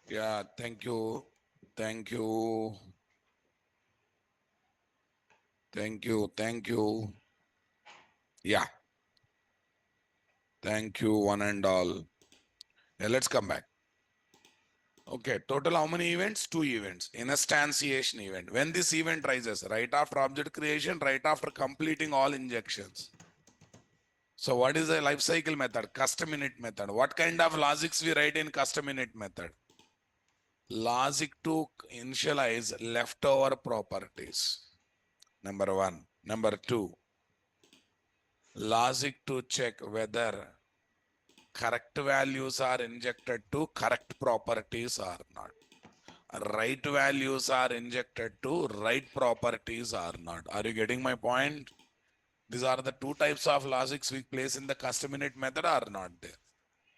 Yeah, thank you. Thank you. Thank you. Thank you. Yeah, thank you, one and all. Yeah, let's come back. Okay, total how many events? Two events. Instantiation event. When this event rises, right after object creation, right after completing all injections. So what is the life cycle method? Custom init method. What kind of logics we write in custom init method? Logic to initialize leftover properties. Number one. Number two, logic to check whether correct values are injected to correct properties or not. Right values are injected to right properties or not. Are you getting my point? These are the two types of logics we place in the custom init method are not there.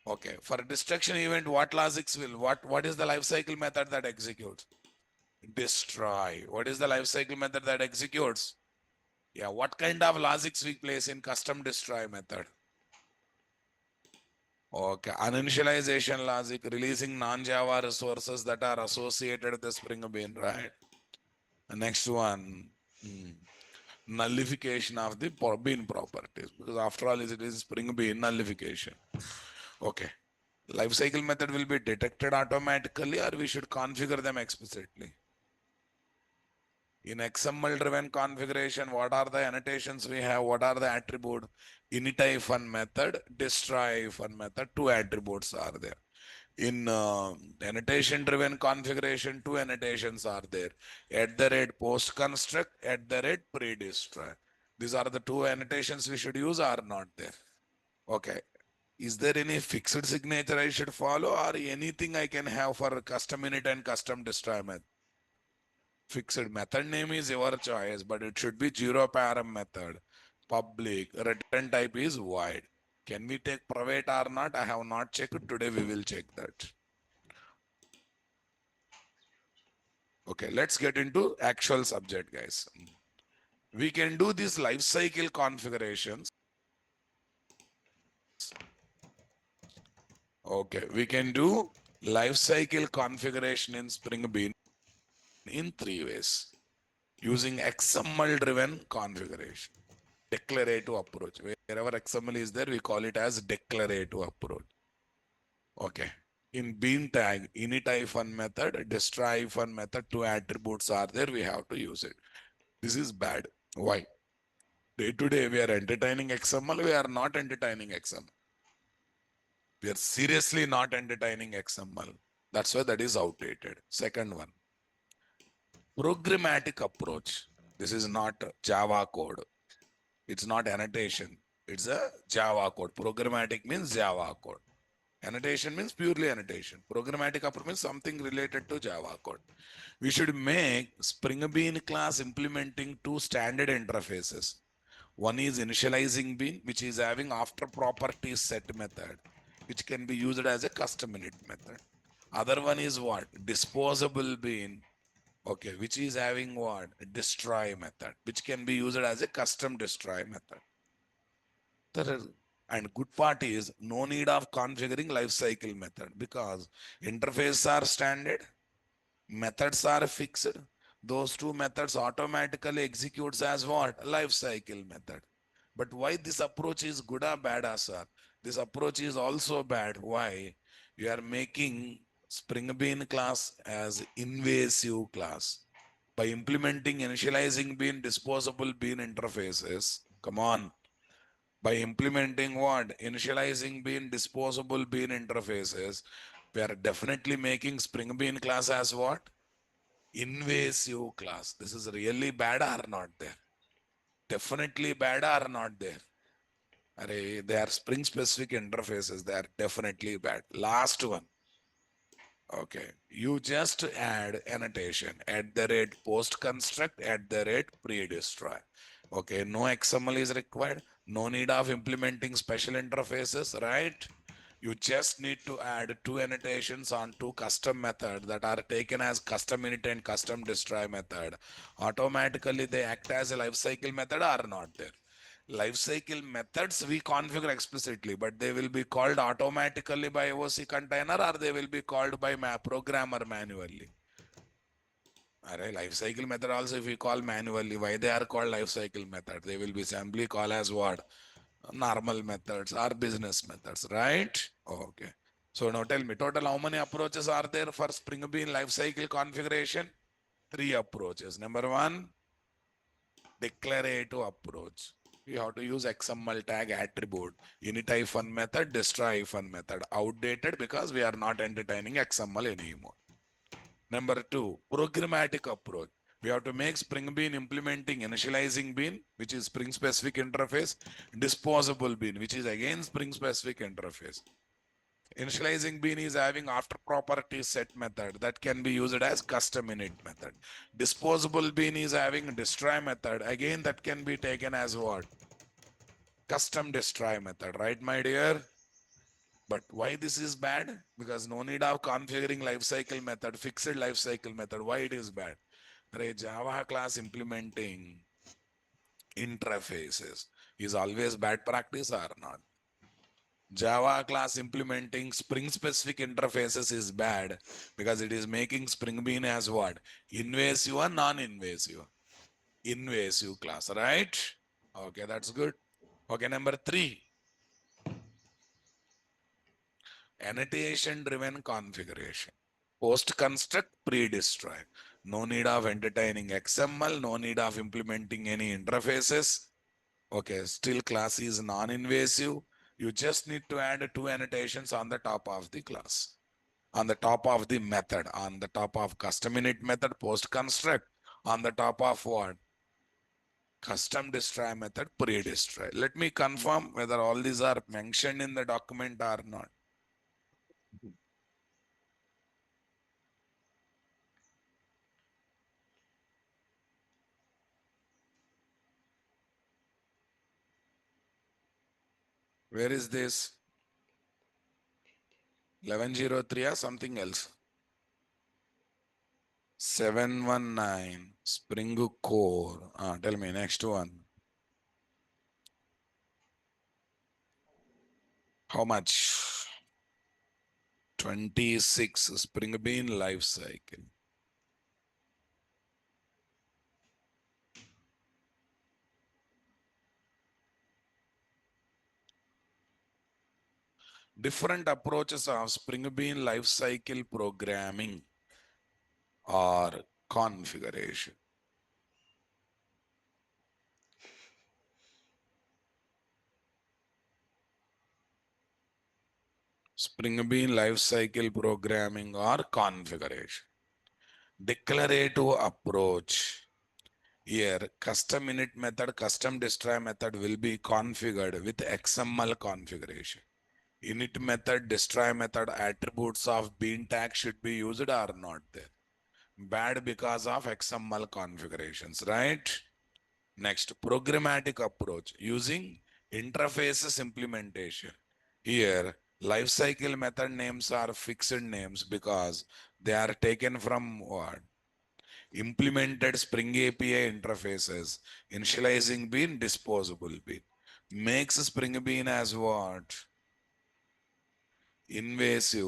Okay. For a destruction event, what logics will, what is the life cycle method that executes? Destroy. What is the life cycle method that executes? Yeah. What kind of logics we place in custom destroy method? Okay, uninitialization logic, releasing non-Java resources that are associated with the Spring Bean, right? The next one, hmm, nullification of the bean properties, because after all, it is Spring Bean nullification. Okay, life cycle method will be detected automatically, or we should configure them explicitly. In XML driven configuration, what are the annotations we have? What are the attributes? Init method, destroy method, two attributes are there. In annotation driven configuration, two annotations are there: at the rate post construct, at the rate pre destroy. These are the two annotations we should use, are not there. Okay, is there any fixed signature I should follow, or anything I can have for custom init and custom destroy method? Fixed method name is your choice, but it should be zero param method. Public return type is void. Can we take private or not? I have not checked. Today we will check that. Okay, let's get into actual subject, guys. We can do these life cycle configurations. Okay, we can do life cycle configuration in Spring Bean in three ways using XML driven configuration. Declarative approach. Wherever XML is there, we call it as declarative approach. Okay. In bean tag, init method, destroy method, two attributes are there. We have to use it. This is bad. Why? Day to day, we are entertaining XML. We are not entertaining XML. We are seriously not entertaining XML. That's why that is outdated. Second one, programmatic approach. This is not Java code. It's not annotation. It's a Java code. Programmatic means Java code. Annotation means purely annotation. Programmatic approach means something related to Java code. We should make Spring Bean class implementing two standard interfaces. One is initializing bean, which is having after properties set method, which can be used as a custom init method. Other one is what? Disposable bean, okay, which is having what? Destroy method, which can be used as a custom destroy method. And good part is no need of configuring lifecycle method because interfaces are standard, methods are fixed. Those two methods automatically executes as what? Lifecycle method. But why this approach is good or bad, sir? This approach is also bad. Why? You are making Spring Bean class as invasive class. By implementing initializing bean, disposable bean interfaces, come on. By implementing what? Initializing bean, disposable bean interfaces, we are definitely making Spring Bean class as what? Invasive class. This is really bad or not there? Definitely bad or not there? They are Spring specific interfaces. They are definitely bad. Last one. Okay. You just add annotation at the rate post construct, at the rate pre destroy. Okay. No XML is required. No need of implementing special interfaces, right? You just need to add two annotations on two custom methods that are taken as custom init and custom destroy method. Automatically, they act as a lifecycle method or not there. Life cycle methods we configure explicitly, but they will be called automatically by OC container, or they will be called by programmer manually. Alright, life cycle method also if we call manually, why they are called life cycle method? They will be simply called as what? Normal methods or business methods, right? Okay. So now tell me, total how many approaches are there for Spring Bean life cycle configuration? 3 approaches. Number 1, declarative approach. You have to use XML tag attribute, init-hyphen method, destroy-hyphen method. Outdated because we are not entertaining XML anymore. Number 2, programmatic approach. We have to make Spring Bean implementing initializing bean, which is Spring specific interface, disposable bean, which is again Spring specific interface. Initializing bean is having after property set method that can be used as custom init method. Disposable bean is having destroy method. Again, that can be taken as what? Custom destroy method, right, my dear? But why this is bad? Because no need of configuring lifecycle method, fixed lifecycle method. Why it is bad? A Java class implementing interfaces is always bad practice or not? Java class implementing Spring specific interfaces is bad because it is making Spring Bean as what? Invasive or non-invasive? Invasive class, right? Okay, that's good. Okay, number 3, annotation driven configuration. Post construct, pre-destroy. No need of entertaining XML, no need of implementing any interfaces. Okay, still class is non-invasive. You just need to add 2 annotations on the top of the class, on the top of the method, on the top of custom init method, post construct, on the top of what? Custom destroy method, pre-destroy. Let me confirm whether all these are mentioned in the document or not. Where is this? 1103 or something else? 719 Spring Core. Tell me next one. How much? 26 Spring Bean life cycle. Different approaches of Spring Bean life cycle programming or configuration. Spring Bean life cycle programming or configuration. Declarative approach. Here, custom init method, custom destroy method will be configured with XML configuration. Init method, destroy method, attributes of bean tag should be used or not there. Bad because of XML configurations, right? Next, programmatic approach using interfaces implementation. Here, lifecycle method names are fixed names because they are taken from what? Implemented Spring API interfaces, initializing bean, disposable bean. Makes Spring Bean as what? Invasive.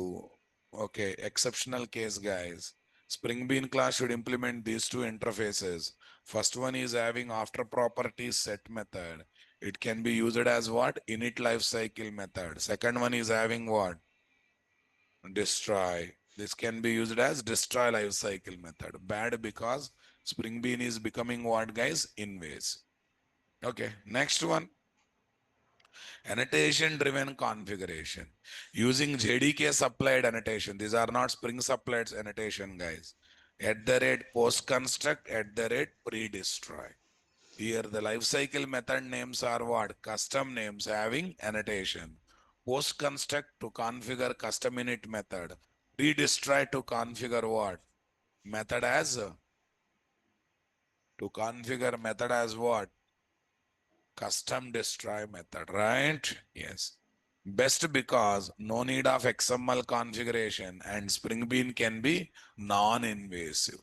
Okay, exceptional case, guys. Spring Bean class should implement these 2 interfaces. First one is having after properties set method. It can be used as what? Init lifecycle method. Second one is having what? Destroy. This can be used as destroy lifecycle method. Bad because Spring Bean is becoming what, guys? Invasive. Okay, next one. Annotation driven configuration using JDK supplied annotation. These are not Spring supplied annotation, guys. At the rate post construct, at the rate pre-destroy. Here the lifecycle method names are what? Custom names having annotation. Post construct to configure custom init method. Pre-destroy to configure what? Method as to configure method as what? Custom destroy method, right? Yes. Best because no need of XML configuration and Spring Bean can be non-invasive.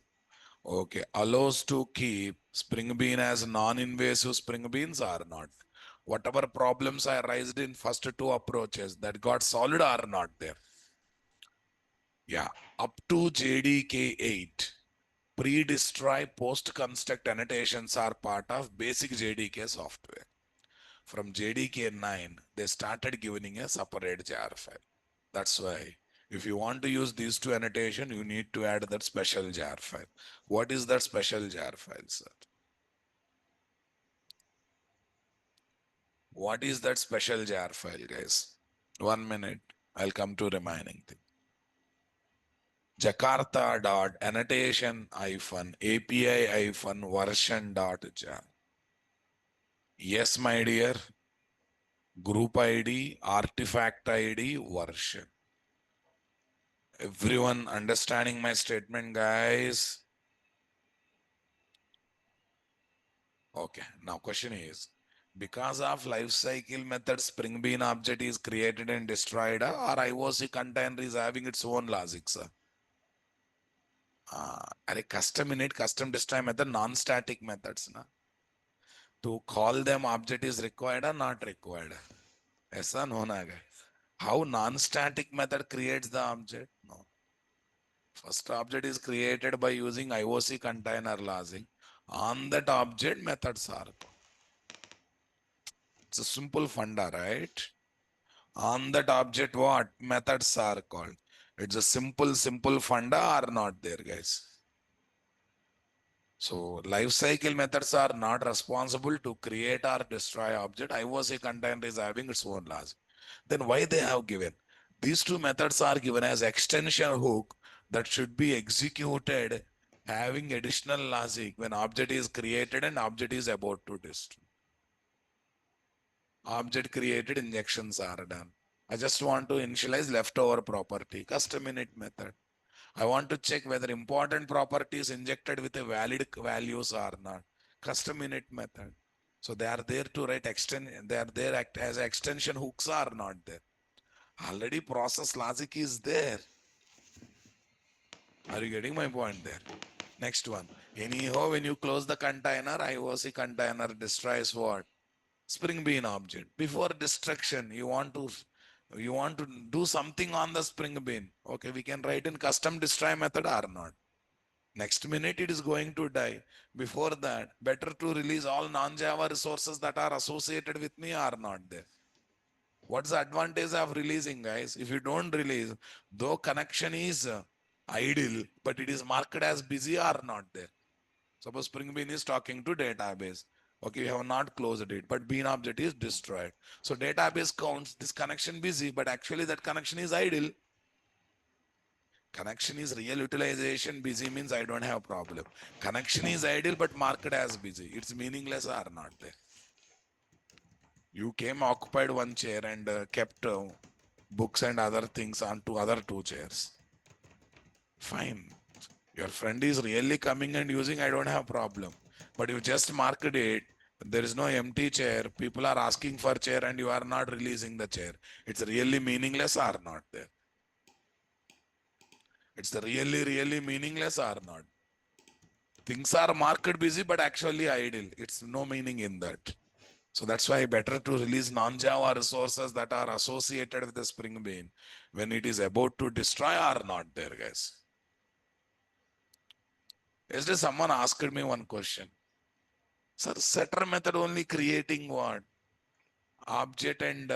Okay, allows to keep Spring Bean as non-invasive Spring Beans or not. Whatever problems I raised in first two approaches that got solved are not there. Yeah, up to JDK 8, pre-destroy, post-construct annotations are part of basic JDK software. From JDK 9, they started giving a separate jar file. That's why if you want to use these two annotation, you need to add that special jar file. What is that special jar file, sir? What is that special jar file, guys? 1 minute. I'll come to remaining thing. Jakarta dot annotation hyphen API hyphen version dot jar. Yes, my dear. Group ID, artifact ID, version. Everyone understanding my statement, guys? Okay, now question is, because of life cycle method, Spring Bean object is created and destroyed, or IOC container is having its own logic, sir? A custom init, custom destroy method, non-static methods. Na? To call them object is required or not required? Aisa no na hai. How non-static method creates the object? No. First object is created by using IOC container logic. On that object, methods are. It's a simple funda, right? On that object, what methods are called? It's a simple funda or not there, guys? So life cycle methods are not responsible to create or destroy object. IOC container is having its own laws. Then why they have given? These two methods are given as extension hook that should be executed having additional logic when object is created and object is about to destroy. Object created, injections are done. I just want to initialize leftover property, custom init method. I want to check whether important property is injected with a valid values or not. Custom init method. So they are there to write they are there act as extension hooks are not there. Already process logic is there. Are you getting my point there? Next one. Anyhow, when you close the container, IOC container destroys what? Spring Bean object. Before destruction, you want to do something on the Spring Bean. Okay, we can write in custom destroy method or not. Next minute it is going to die. Before that, better to release all non-Java resources that are associated with me or not there. What's the advantage of releasing, guys? If you don't release, though connection is idle, but it is marked as busy or not there. Suppose Spring Bean is talking to database. Okay, we have not closed it, but Bean object is destroyed. So database counts this connection busy, but actually that connection is idle. Connection is real utilization, busy means I don't have problem. Connection is idle but marked as busy. It's meaningless or not there. You came occupied one chair and kept books and other things onto other two chairs. Fine. Your friend is really coming and using, I don't have problem. But you just marked it, there is no empty chair, people are asking for chair and you are not releasing the chair. It's really meaningless or not there. It's really meaningless or not. Things are marked busy, but actually idle. It's no meaning in that. So that's why better to release non-Java resources that are associated with the Spring Bean when it is about to destroy or not there, guys. Yesterday someone asked me one question. Sir, setter method only creating what? Object and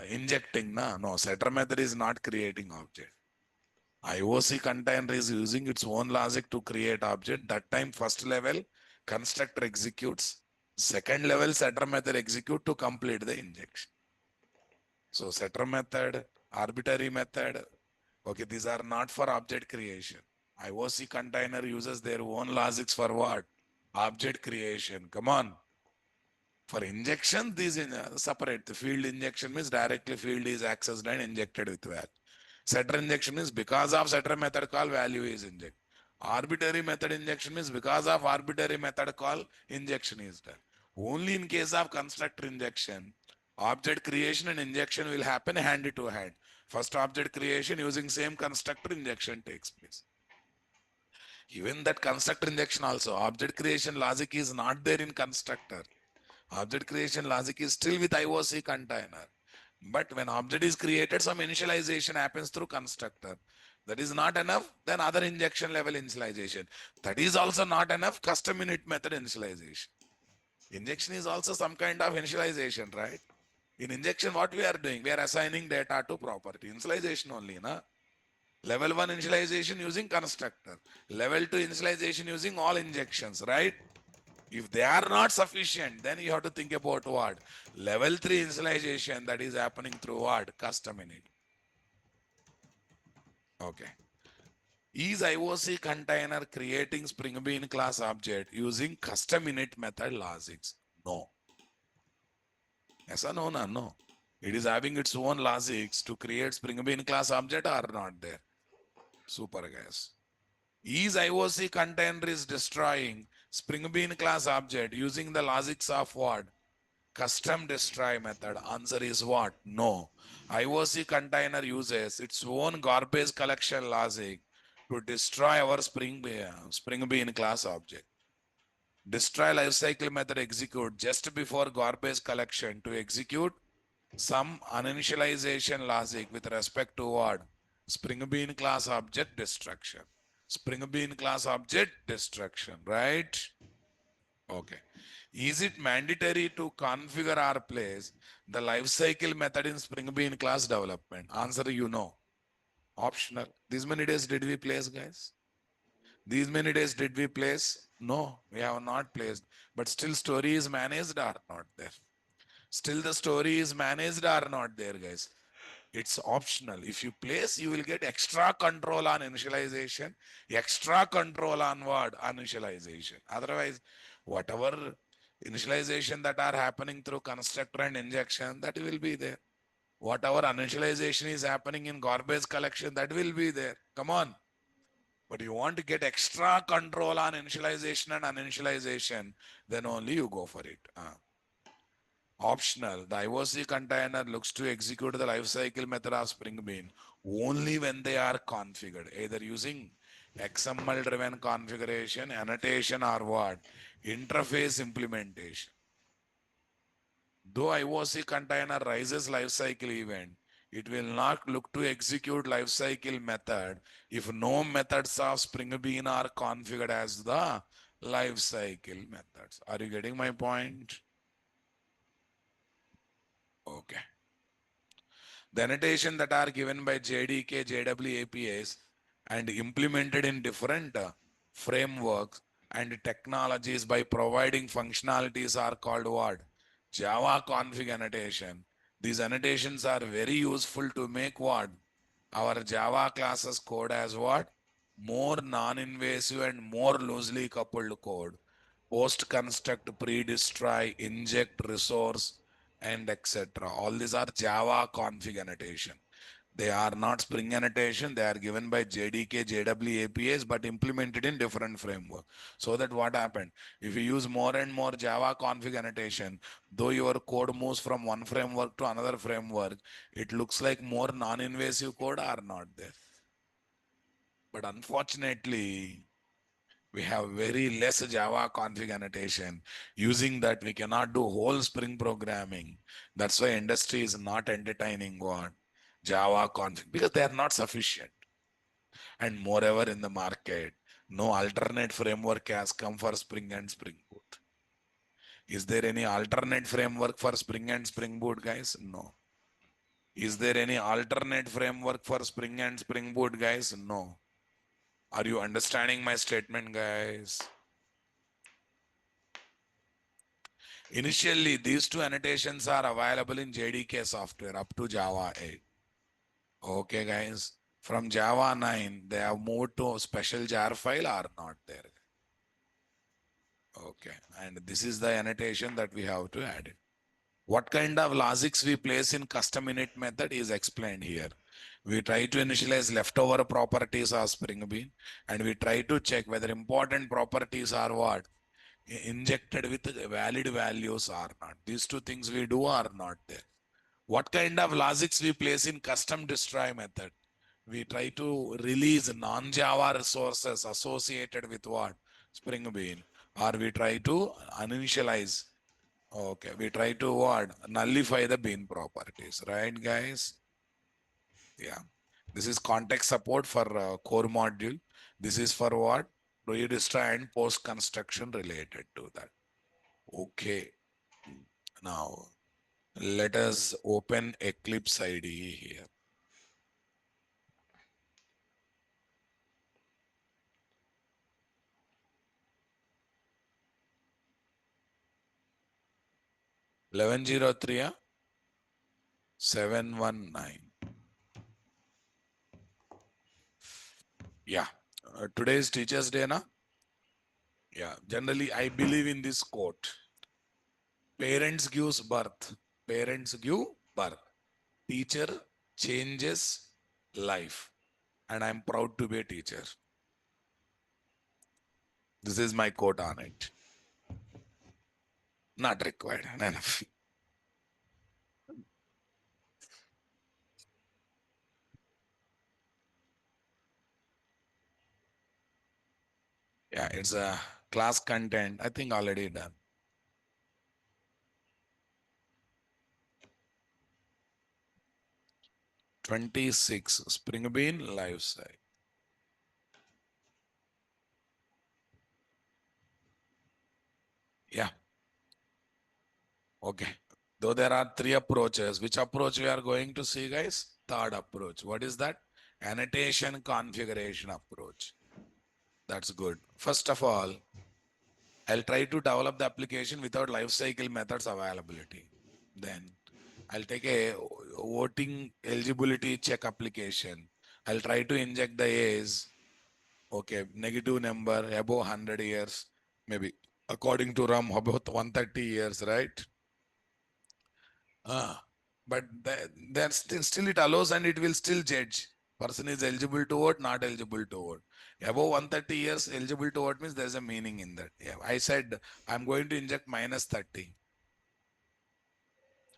injecting, na? No, setter method is not creating object. IOC container is using its own logic to create object. That time first level constructor executes. Second level setter method execute to complete the injection. So setter method, arbitrary method. Okay, these are not for object creation. IOC container uses their own logics for what? Object creation. Come on. For injection, these separate. The field injection means directly field is accessed and injected with value. Setter injection means because of setter method call, value is injected. Arbitrary method injection means because of arbitrary method call, injection is done. Only in case of constructor injection, object creation and injection will happen hand to hand. First object creation using same constructor, injection takes place. Even that constructor injection also, object creation logic is not there in constructor. Object creation logic is still with IOC container. But when object is created, some initialization happens through constructor. That is not enough, then other injection level initialization. That is also not enough, custom init method initialization. Injection is also some kind of initialization, right? In injection, what we are doing? We are assigning data to property. Initialization only, na? Level 1 initialization using constructor. Level 2 initialization using all injections, right? If they are not sufficient, then you have to think about what? Level 3 initialization that is happening through what? Custom init. Okay. Is IOC container creating Spring Bean class object using custom init method logics? No. Yes or no, no, no. It is having its own logics to create Spring Bean class object or not there. Super guys. Is IOC container is destroying Spring Bean class object using the logics of what? Custom destroy method. Answer is what? No. IOC container uses its own garbage collection logic to destroy our Spring Bean class object. Destroy lifecycle method execute just before garbage collection to execute some uninitialization logic with respect to what? Spring Bean class object destruction. Spring Bean class object destruction, right? Okay. Is it mandatory to configure or place the lifecycle method in Spring Bean class development? Answer, you know. Optional. These many days did we place, guys? These many days did we place? No, we have not placed. But still story is managed or not there? Still the story is managed or not there, guys? It's optional. If you place, you will get extra control on initialization, extra control on what? On initialization. Otherwise, whatever initialization that are happening through constructor and injection, that will be there. Whatever initialization is happening in garbage collection, that will be there. Come on. But you want to get extra control on initialization and uninitialization, then only you go for it. Optional. The IOC container looks to execute the lifecycle method of Spring Bean only when they are configured, either using XML driven configuration, annotation, or what? Interface implementation. Though IOC container rises lifecycle event, it will not look to execute lifecycle method if no methods of Spring Bean are configured as the lifecycle methods. Are you getting my point? Okay. The annotation that are given by JDK, JW APIs and implemented in different frameworks and technologies by providing functionalities are called what? Java config annotation. These annotations are very useful to make what? Our Java classes code as what? More non-invasive and more loosely coupled code. Post construct, pre-destroy, inject resource, and etc. All these are Java config annotation. They are not Spring annotation. They are given by JDK, JW APIs, but implemented in different framework. So that what happened? If you use more and more Java config annotation, though your code moves from one framework to another framework, it looks like more non-invasive code are not there. But unfortunately, we have very less Java config annotation. Using that, we cannot do whole Spring programming. That's why industry is not entertaining what? Java config, because they are not sufficient. And moreover, in the market, no alternate framework has come for Spring and Spring Boot. Is there any alternate framework for Spring and Spring Boot, guys? No. Is there any alternate framework for Spring and Spring Boot, guys? No. Are you understanding my statement, guys? Initially, these two annotations are available in JDK software up to Java 8. Okay, guys. From Java 9, they have moved to special jar file or not there. Okay. And this is the annotation that we have to add it. What kind of logics we place in custom init method is explained here. We try to initialize leftover properties of Spring Bean, and we try to check whether important properties are what? Injected with valid values or not. These two things we do are not there. What kind of logics we place in custom destroy method? We try to release non-Java resources associated with what? Spring Bean. Or we try to uninitialize Okay, we try to what? Nullify the bin properties, right, guys? Yeah. This is context support for core module. This is for what? Pre-destroy and post-construction related to that. Okay. Now, let us open Eclipse IDE here. Eleven zero three 719. Yeah. Today's Teachers' Day, na? Yeah. Generally, I believe in this quote. Parents gives birth. Parents give birth. Teacher changes life. And I'm proud to be a teacher. This is my quote on it. Not required. Enough. Yeah, it's a class content. I think already done. 26 Spring Bean life cycle. Yeah. Okay. Though there are three approaches, which approach we are going to see, guys? Third approach. What is that? Annotation configuration approach. That's good. First of all, I'll try to develop the application without life cycle methods availability. Then I'll take a voting eligibility check application. I'll try to inject the age, okay, negative number above 100 years, maybe according to RAM about 130 years, right? But then still it allows and it will still judge. Person is eligible to vote, not eligible to vote. Above 130 years, eligible to vote means there's a meaning in that. Yeah, I said I'm going to inject minus 30.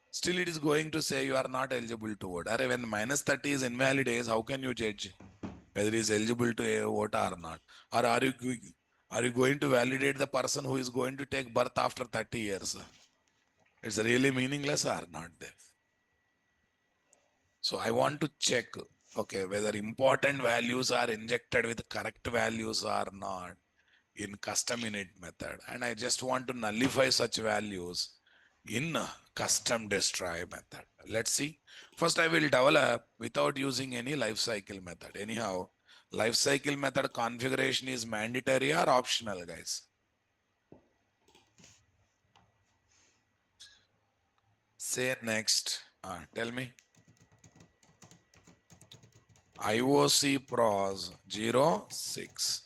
Still it is going to say you are not eligible to vote. Or when minus 30 is invalid age, how can you judge whether he is eligible to vote or not? Or are you going to validate the person who is going to take birth after 30 years? It's really meaningless or not there. So I want to check, okay, whether important values are injected with correct values or not in custom init method. And I just want to nullify such values in custom destroy method. Let's see. First, I will develop without using any lifecycle method. Anyhow, lifecycle method configuration is mandatory or optional, guys? Say next. Tell me. IOC pros 06.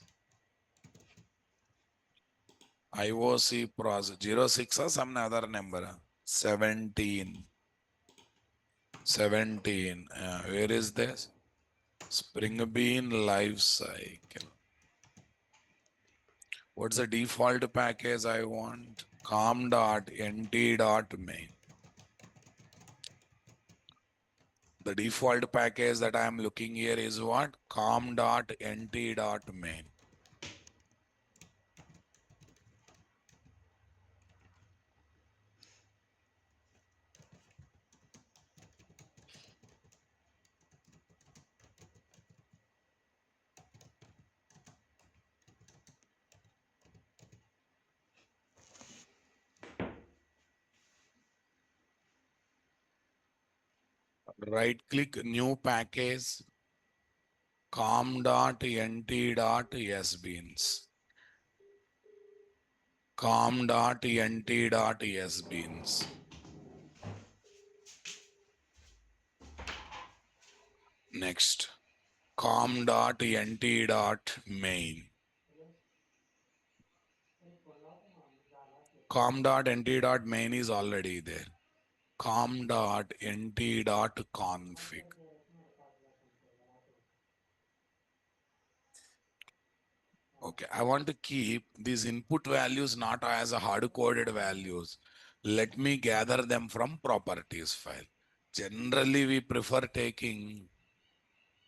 IOC pros 06 or some other number. 17. 17. Where is this? Spring Bean life cycle. What's the default package I want? com.nt.main. The default package that I am looking here is what? com.nt.main. Right click new package com.nt.sbeans. com.nt.sbeans. Next, com.nt.main. com.nt.main is already there. com.nt.config. Okay, I want to keep these input values not as a hard-coded values. Let me gather them from properties file. Generally, we prefer taking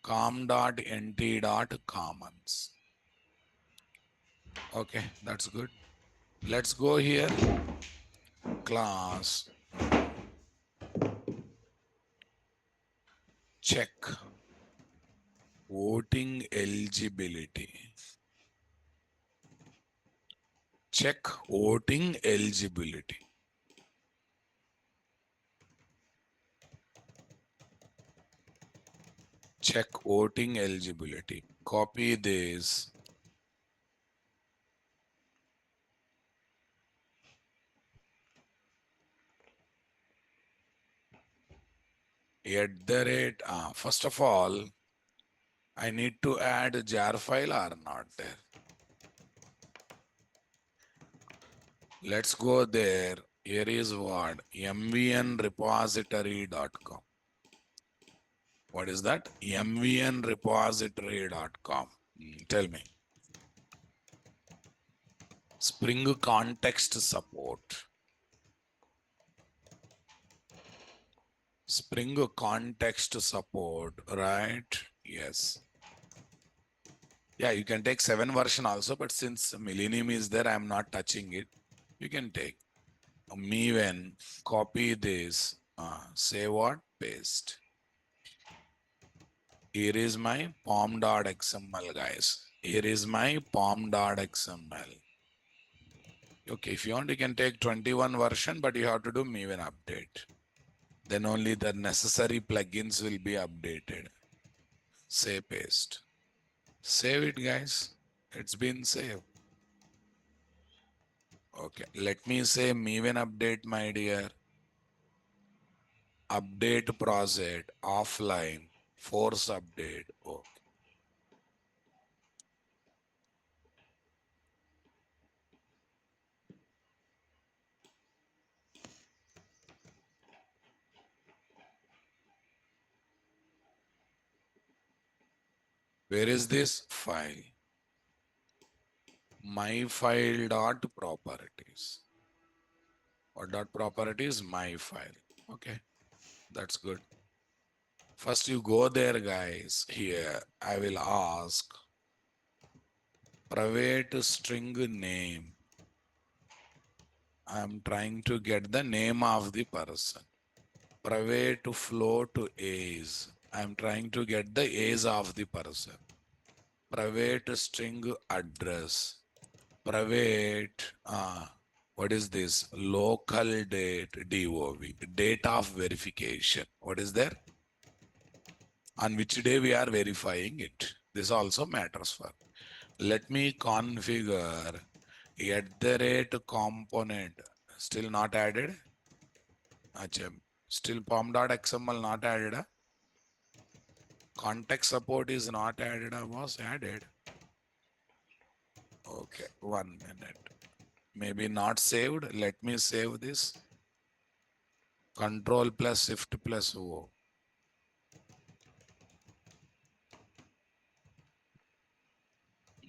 com.nt.commons. Okay, that's good. Let's go here. class check voting eligibility. Check voting eligibility. Check voting eligibility. Copy this. At the rate, first of all, I need to add a jar file or not there. Let's go there. Here is what? mvnrepository.com. What is that? mvnrepository.com. Tell me. Spring context support. Spring context support, right? Yes. Yeah, you can take 7 version also, but since Millennium is there, I'm not touching it. You can take Maven, copy this, say what? Paste. Here is my pom.xml, guys. Here is my pom.xml. Okay, if you want, you can take 21 version, but you have to do Maven update. Then only the necessary plugins will be updated. Say paste. Save it, guys. It's been saved. Okay, let me say Maven update, my dear. Update project offline. Force update. Okay. Where is this file? My file dot properties. What dot properties? My file. Okay, that's good. First you go there, guys. Here I will ask private string name. I'm trying to get the name of the person. Private float age. I'm trying to get the age of the person. Private string address. Private, what is this? Local date, DOV, date of verification. What is there? On which day we are verifying it. This also matters for. Let me configure at the rate component. Still not added. Achha, still pom.xml not added. Context support is not added. Was added. Okay, 1 minute. Maybe not saved. Let me save this. Control plus shift plus O.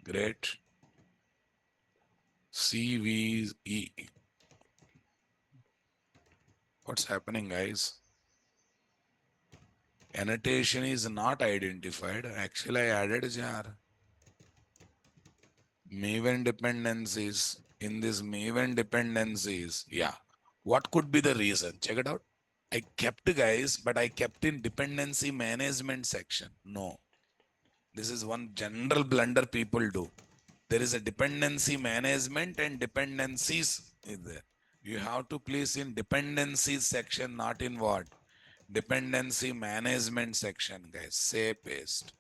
Great. CVE. What's happening, guys? Annotation is not identified. Actually, I added jar. Maven dependencies. In this Maven dependencies, yeah. What could be the reason? Check it out. I kept, guys, but I kept in dependency management section. No. This is one general blunder people do. There is a dependency management and dependencies is there. You have to place in dependencies section, not in what? Dependency management section, guys. Save, paste,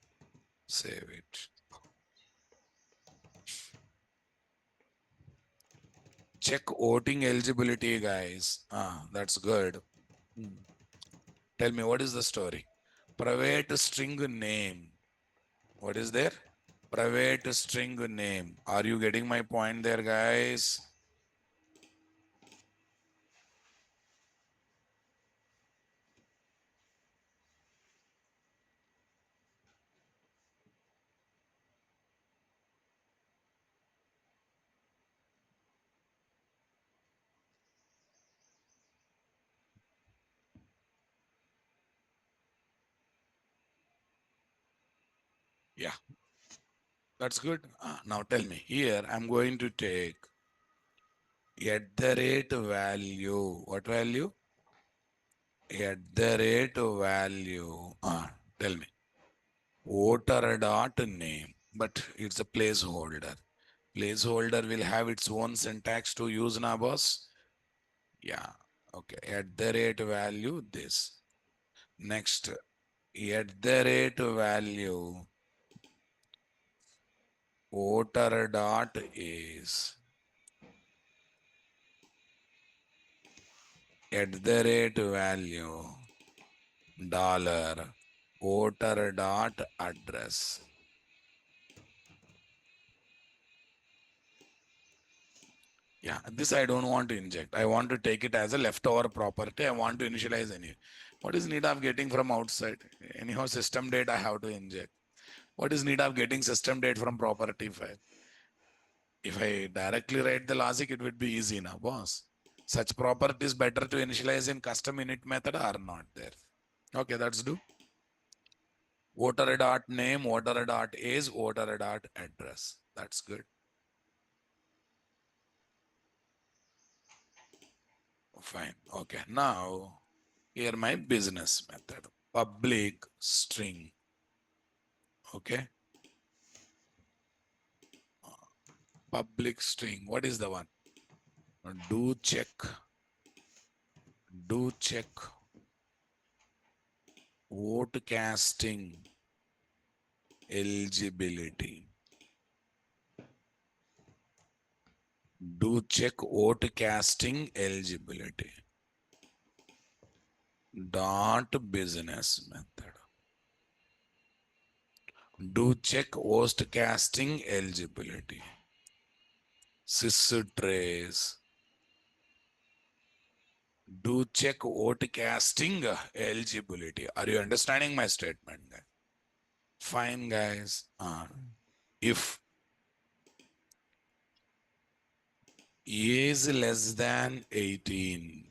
save it. Check voting eligibility, guys. That's good. Tell me, what is the story? Private string name. What is there? Private string name. Are you getting my point there, guys? Yeah, that's good. Now tell me, here I'm going to take At the rate value. What value? At the rate value. Tell me. Voter dot name. But it's a placeholder. Placeholder will have its own syntax to use now, boss. Yeah. Okay. At the rate value, this. Next. At the rate value. Voter dot is. At the rate value. Dollar. Voter dot address. Yeah, this I don't want to inject. I want to take it as a leftover property. I want to initialize any. What is need of getting from outside? Anyhow, system date I have to inject. What is need of getting system date from property file? If I directly write the logic, it would be easy now, boss. Such properties better to initialize in custom init method are not there. Okay, that's do. Voter dot name, voter dot age, voter dot address. That's good. Fine. Okay. Now, here my business method. Public string. Okay. Public string. What is the one? Do check. Do check. Vote casting eligibility. Do check vote casting eligibility. Dot business method. Do check host casting eligibility. Systrace. Do check vote casting eligibility. Are you understanding my statement, guys? Fine, guys. If is less than 18,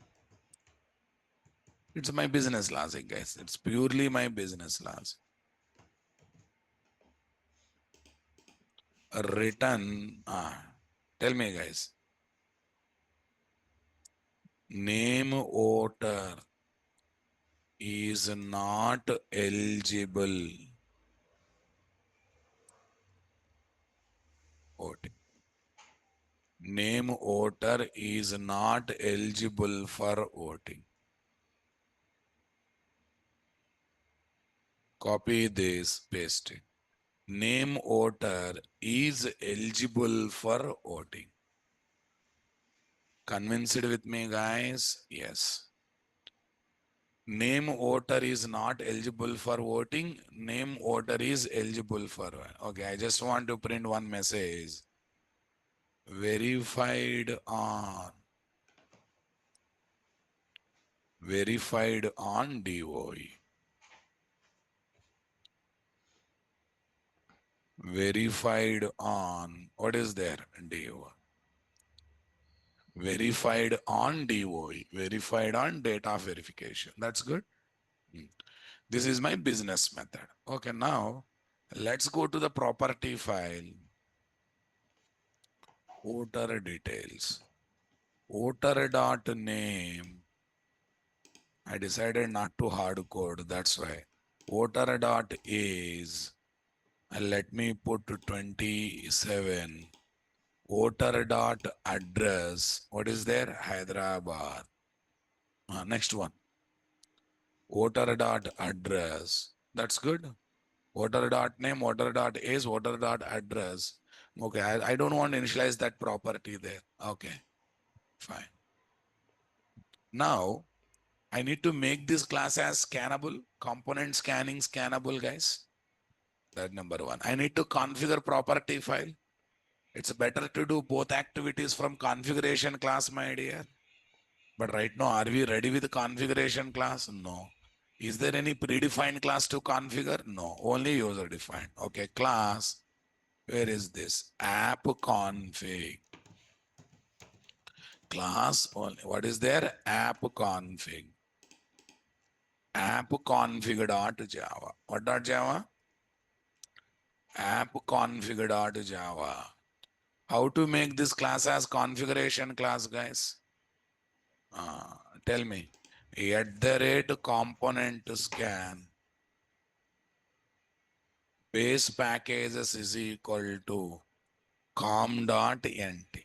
it's my business logic, guys. It's purely my business logic. Return, tell me, guys. Name voter is not eligible voting. Name voter is not eligible for voting. Copy this, paste it. Name voter is eligible for voting. Convinced with me, guys? Yes. Name voter is not eligible for voting. Name voter is eligible for. Okay, I just want to print one message. Verified on. Verified on DOE. Verified on. What is there? DOE. Verified on DOE. Verified on data verification. That's good. This is my business method. Okay, now let's go to the property file. Voter details. Voter dot name. I decided not to hard code. That's why. Voter dot is. And let me put 27. Voter dot address. What is there? Hyderabad. Next one. Voter dot address. That's good. Voter dot name, voter dot age, voter dot address. Okay, I don't want to initialize that property there. Okay, fine. Now, I need to make this class as scannable, component scanning scannable, guys. That number one. I need to configure property file. It's better to do both activities from configuration class, my dear. But right now, are we ready with the configuration class? No. Is there any predefined class to configure? No, only user defined. Okay, class. Where is this? App config. Class only. What is there? App config. App config dot Java. What dot Java? App config dot Java. How to make this class as configuration class, guys? Tell me. At the rate component scan base packages is equal to com.nt.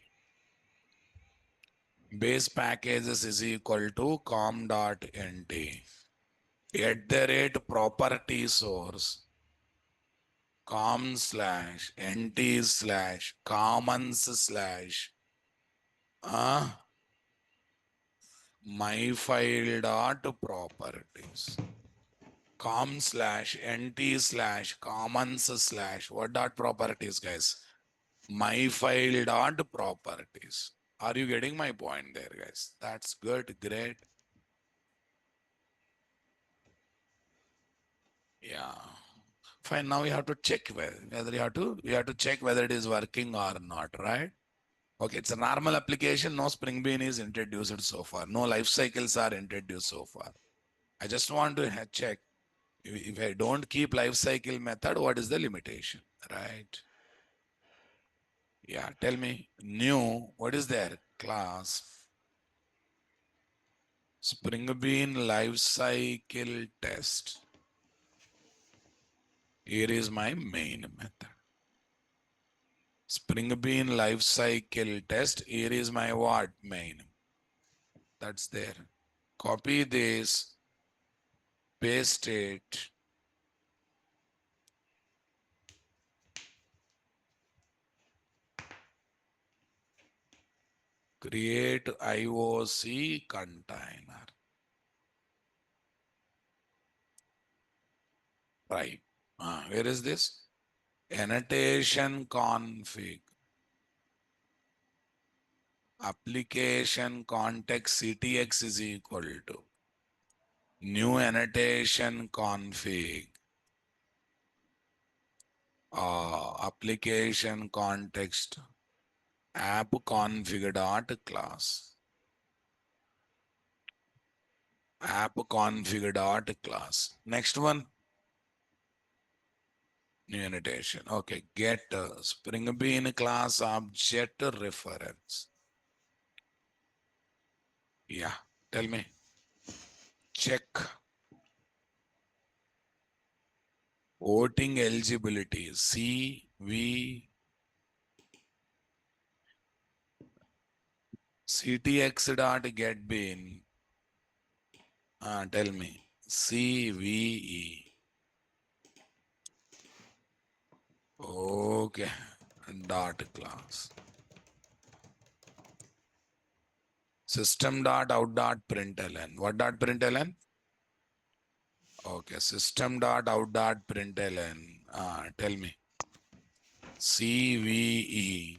Base packages is equal to com.nt. At the rate property source com/nt/commons/ myfile.properties com/nt/commons/ what dot properties, guys? myfile.properties. Are you getting my point there, guys? That's good, great. Yeah. Fine. Now we have to check whether we have to check whether it is working or not, right? Okay, it's a normal application. No Spring Bean is introduced so far. No life cycles are introduced so far. I just want to check if I don't keep life cycle method, what is the limitation, right? Yeah, tell me. New, what is there? Class Spring Bean life cycle test. Here is my main method. Spring Bean life cycle test. Here is my what? Main. That's there. Copy this, paste it. Create IOC container. Right. Where is this? Annotation config. Application context CTX is equal to new annotation config. Application context app config dot class. App config dot class. Next one. New annotation. Okay, get Spring Bean class object reference. Yeah, tell me. Check voting eligibility. CV CTX dot get bean. Tell me. CVE. Okay. Dot class. System dot out dot println. What dot println? Okay. System dot out dot println. Tell me. CVE.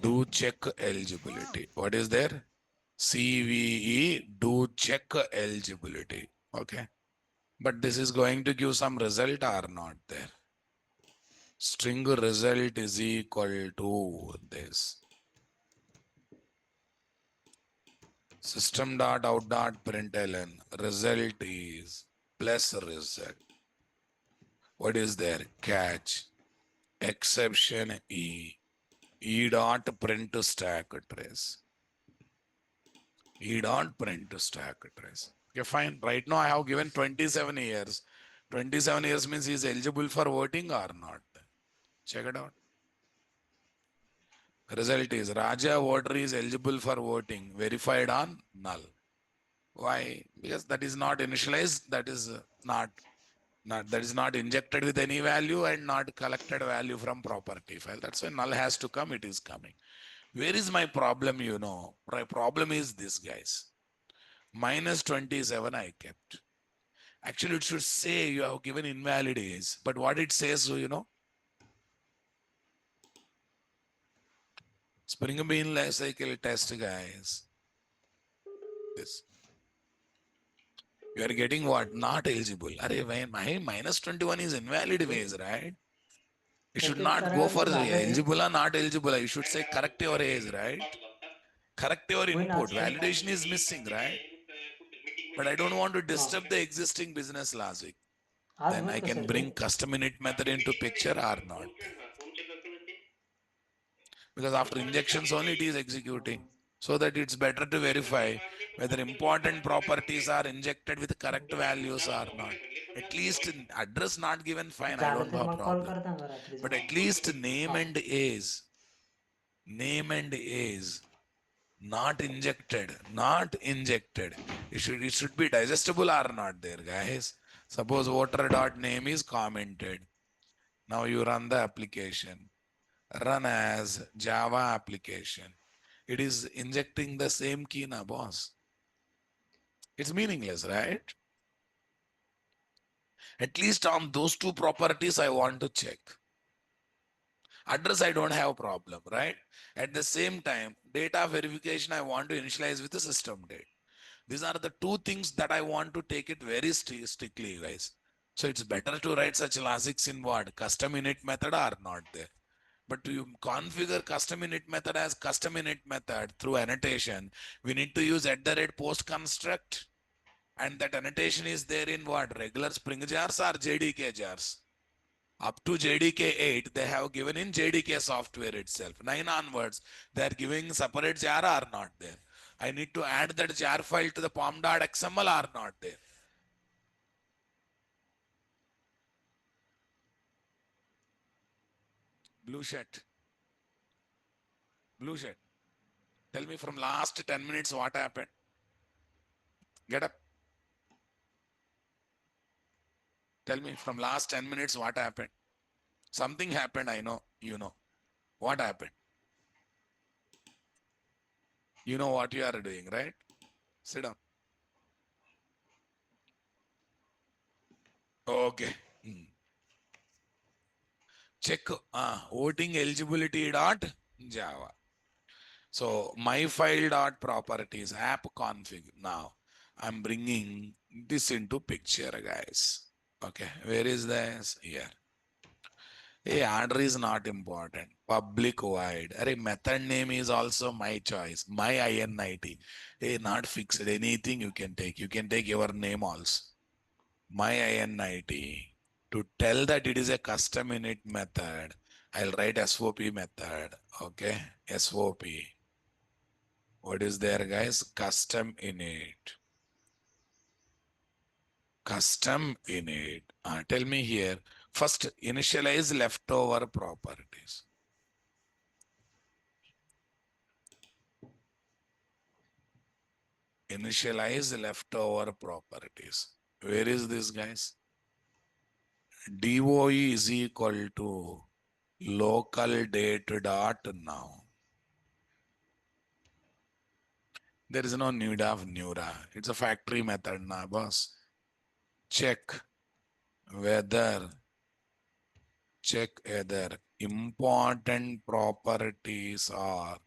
Do check eligibility. What is there? CVE. Do check eligibility. Okay. But this is going to give some result or not there. String result is equal to this. System dot out dot println result is plus result. What is there? Catch exception E dot print stack trace. E dot print stack trace. Okay, fine. Right now I have given 27 years. 27 years means he is eligible for voting or not. Check it out. Result is Raja voter is eligible for voting. Verified on null. Why? Because that is not initialized. That is that is not injected with any value and not collected value from property file. That's why null has to come. It is coming. Where is my problem? You know, my problem is this, guys. Minus 27 I kept. Actually, it should say you have given invalid is, but what it says, you know, Spring Bean life cycle test, guys. This. You are getting what? Not eligible. Array, my minus 21 is invalid ways, right? You should not go for eligible or not eligible. You should say correct your age, right? Correct your input. Validation is missing, right? But I don't want to disturb the existing business logic. Then I can bring custom init method into picture or not. because after injections only it is executing. So that it's better to verify whether important properties are injected with correct values or not. At least address not given, fine, I झालं don't तर have mug call problem. करता का रात्रीचं But at मला? least name हां. and age, name and age, not injected, not injected. It should be digestible or not there, guys. Suppose voter dot name is commented. Now you run the application. Run as Java application. It is injecting the same key na boss. It's meaningless, right? At least on those two properties I want to check. Address I don't have problem, right? At the same time, data verification I want to initialize with the system date. These are the two things that I want to take it very strictly, guys. So it's better to write such logics in what? Custom init method or not there. But to configure custom init method as custom init method through annotation, we need to use at the rate post construct. And that annotation is there in what? Regular Spring jars or JDK jars? Up to JDK 8, they have given in JDK software itself. 9 onwards, they are giving separate jar or not there. I need to add that jar file to the pom.xml or not there. Blue shirt, blue shirt. Tell me from last 10 minutes what happened. Get up. Tell me from last 10 minutes what happened. Something happened, I know, you know. What happened? You know what you are doing, right? Sit down. Okay. Hmm. Check voting eligibility dot Java. So my file dot properties app config. Now I'm bringing this into picture, guys. Okay, where is this? Here. Hey, order is not important. Public void. Array, method name is also my choice. My INIT. Hey, not fixed. Anything you can take. You can take your name also. My INIT. To tell that it is a custom init method, I'll write SOP method. Okay, SOP. What is there, guys? Custom init. Custom init. Tell me here. First, initialize leftover properties. Initialize leftover properties. Where is this, guys? DOE is equal to local date dot now. There is no need of Nura. It's a factory method now, boss. Check whether important properties are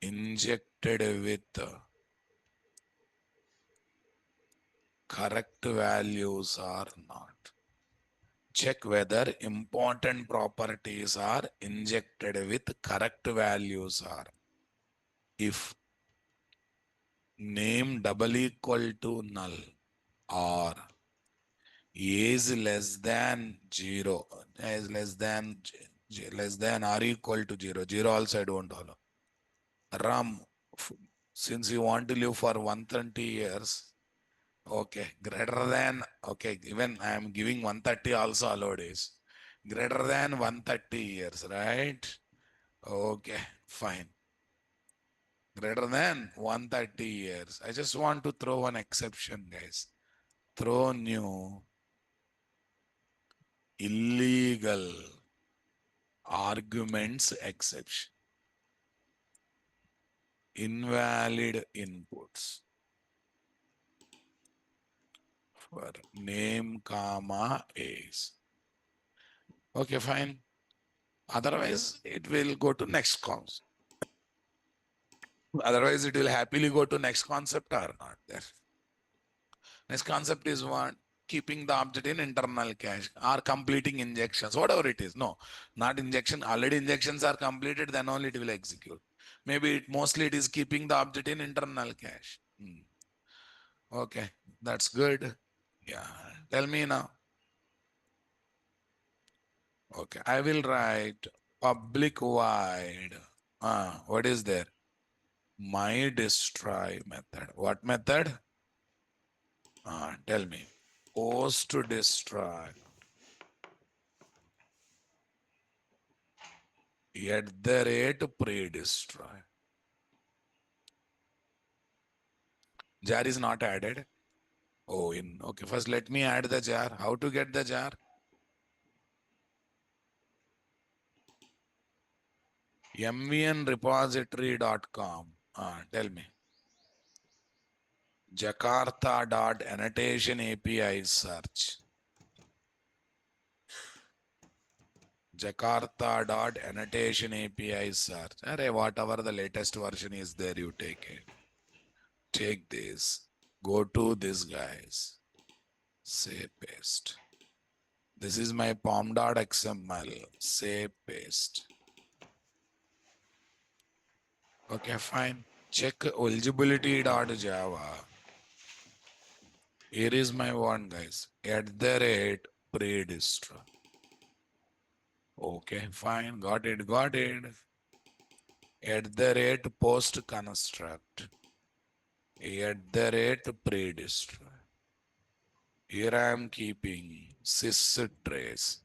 injected with correct values or not. Check whether important properties are injected with correct values or if name double equal to null or is less than 0, is less than or equal to 0. 0 also I don't follow. Ram, since you want to live for 120 years, okay, greater than, okay, even I am giving 130 also allowed is greater than 130 years, right? Okay, fine. Greater than 130 years. I just want to throw one exception, guys. Throw new illegal arguments exception. Invalid inputs for name, comma, is. Okay, fine. Otherwise, it will go to next cons. Otherwise, it will happily go to next concept or not there. Next concept is what? Keeping the object in internal cache or completing injections, whatever it is. No, not injection. Already injections are completed, then only it will execute. Maybe mostly it is keeping the object in internal cache. Okay, that's good. Yeah, tell me now. Okay, I will write Public void. What is there? My destroy method. What method? Tell me. Post to destroy. At the rate pre-destroy. Jar is not added. Oh, in. Okay, first let me add the jar. How to get the jar? mvnrepository.com. Tell me. Jakarta.annotation API search. Jakarta.annotation API search. Array, whatever the latest version is there, you take it. Take this. Go to this, guys. Say paste. This is my pom.xml. Say paste. Okay, fine. Check eligibility.java. Here is my one, guys. At the rate pre-distro. Okay, fine. Got it. Got it. At the rate post construct. At the rate pre-distro. Here I am keeping sys trace.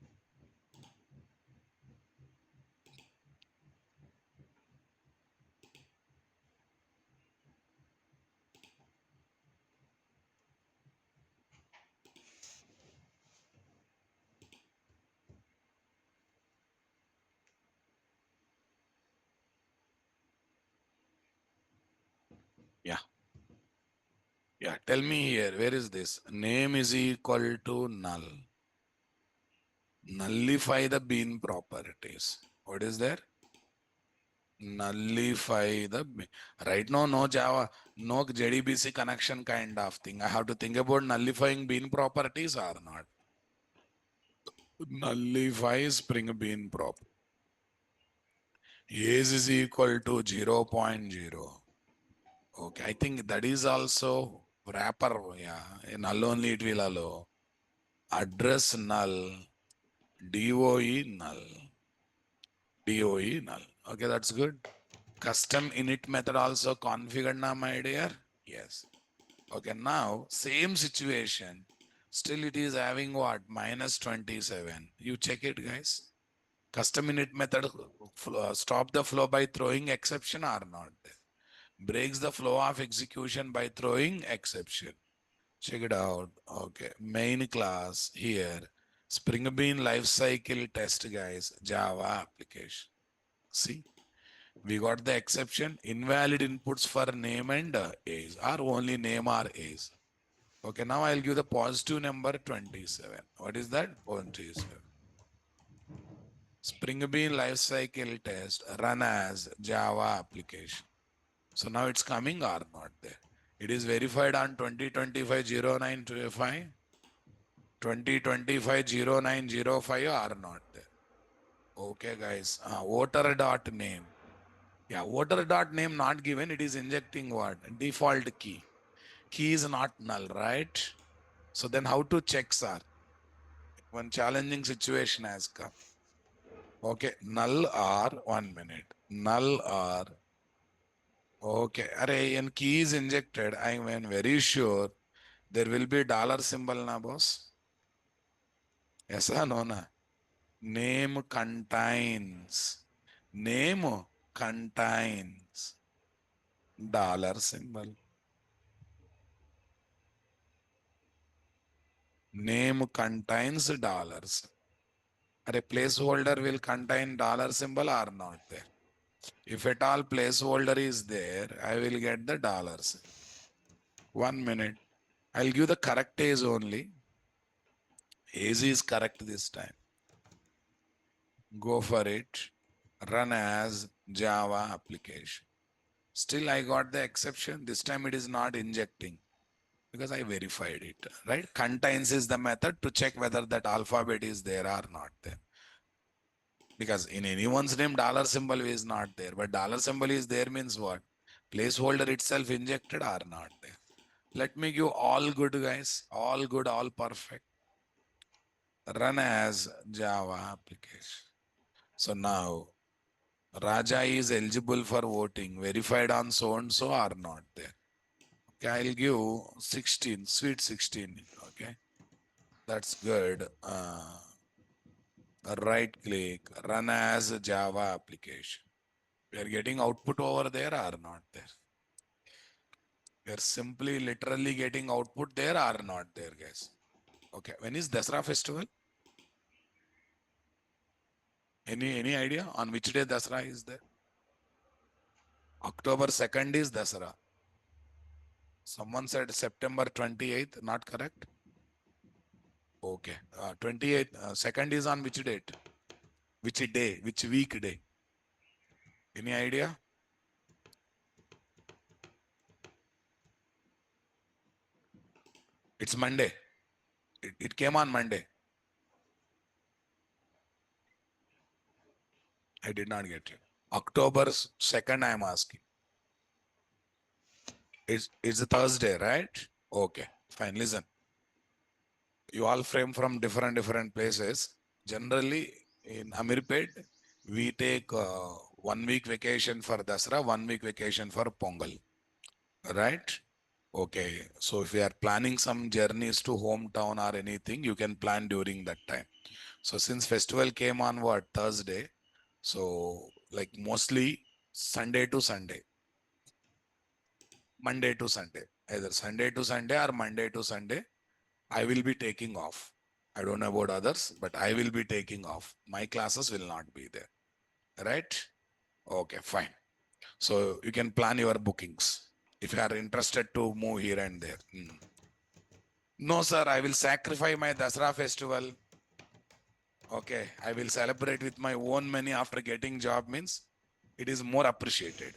Yeah. Yeah. Tell me here, where is this? Name is equal to null. Nullify the bean properties. What is there? Nullify the right now, no Java, no JDBC connection kind of thing. I have to think about nullifying bean properties or not. Nullify Spring Bean prop. Age is equal to 0.0. Okay, I think that is also wrapper. Yeah, null only it will allow. Address null, DOE null, DOE null. Okay, that's good. Custom init method also configured now, my dear. Yes. Okay, now same situation. Still it is having what? Minus 27. You check it, guys. Custom init method stop the flow by throwing exception or not. Breaks the flow of execution by throwing exception. Check it out. Okay, main class here. Spring Bean lifecycle test, guys. Java application. See, we got the exception. Invalid inputs for name and age, or only name or age. Okay, now I'll give the positive number 27. What is that? 27. Spring Bean lifecycle test run as Java application. So now it's coming or not there. It is verified on 2025-0925, 2025-0905 or not there. Okay, guys. Voter dot name. Yeah, voter dot name not given. It is injecting what? Default key. Key is not null, right? So then how to check, sir? One challenging situation has come. Okay, null or 1 minute. Null or okay. Array and key is injected. I am very sure there will be dollar symbol na boss. Yes or no na? Name contains. Name contains dollar symbol. Name contains dollars. A placeholder will contain dollar symbol or not there. If at all placeholder is there, I will get the dollars. 1 minute. I'll give the correct age only. Age is correct this time. Go for it. Run as Java application. Still, I got the exception. This time it is not injecting because I verified it, right? Contains is the method to check whether that alphabet is there or not there. Because in anyone's name, dollar symbol is not there, but dollar symbol is there means what? Placeholder itself injected or not there. Let me give all good, guys. All good, all perfect. Run as Java application. So now Raja is eligible for voting, verified on so and so or not there. Okay, I'll give 16, sweet 16. Okay, that's good. Right click, run as a Java application. We are getting output over there or not there? We are simply literally getting output there or not there, guys? Okay, when is Dasra festival? Any idea on which day Dasra is there? October 2nd is Dasara. Someone said September 28th, not correct? Okay. 28th, 2nd is on which date? Which day? Which weekday? Any idea? It's Monday. It came on Monday. I did not get you. October 2nd, I am asking. It's a Thursday, right? Okay, fine. Listen. You all frame from different places. Generally, in Amirpet, we take 1 week vacation for Dasra, 1 week vacation for Pongal, right? Okay, so if you are planning some journeys to hometown or anything, you can plan during that time. So since festival came on what, Thursday, so like mostly Sunday to Sunday, Monday to Sunday, either Sunday to Sunday or Monday to Sunday, I will be taking off. I don't know about others, but I will be taking off. My classes will not be there, right? Okay, fine. So you can plan your bookings if you are interested to move here and there. No, sir, I will sacrifice my Dasra festival. Okay, I will celebrate with my own money after getting job means it is more appreciated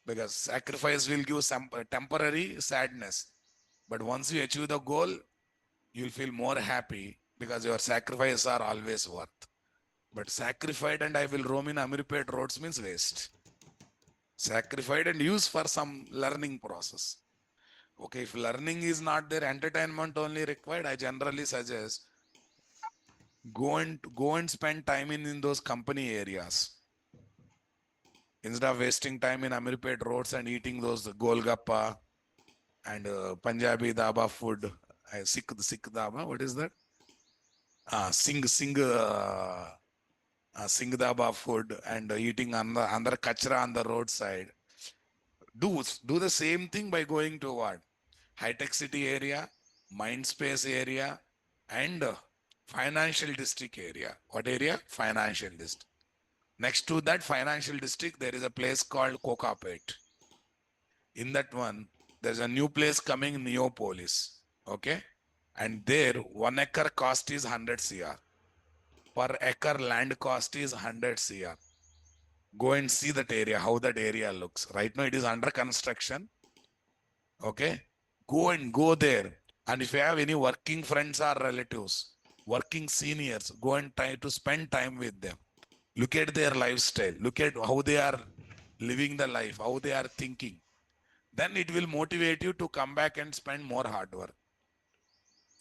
because sacrifice will give some temporary sadness. But once you achieve the goal, you'll feel more happy because your sacrifices are always worth. But sacrificed and I will roam in Amirpet roads means waste. Sacrificed and use for some learning process. Okay, if learning is not there, entertainment only required, I generally suggest go and spend time in those company areas. Instead of wasting time in Amirpet roads and eating those Golgappa and Punjabi Daba food, Sikh Daba, what is that? Singh Daba food and eating on the under kachra on the roadside. Do the same thing by going to what? High Tech City area, Mindspace area, and Financial District area. What area? Financial District. Next to that Financial District, there is a place called Kokapet. In that one, there's a new place coming, Neopolis. Okay? And there, 1 acre cost is 100 CR. Per acre land cost is 100 CR. Go and see that area, how that area looks. Right now, it is under construction. Okay? Go there. And if you have any working friends or relatives, working seniors, go and try to spend time with them. Look at their lifestyle. Look at how they are living the life, how they are thinking. Then it will motivate you to come back and spend more hard work.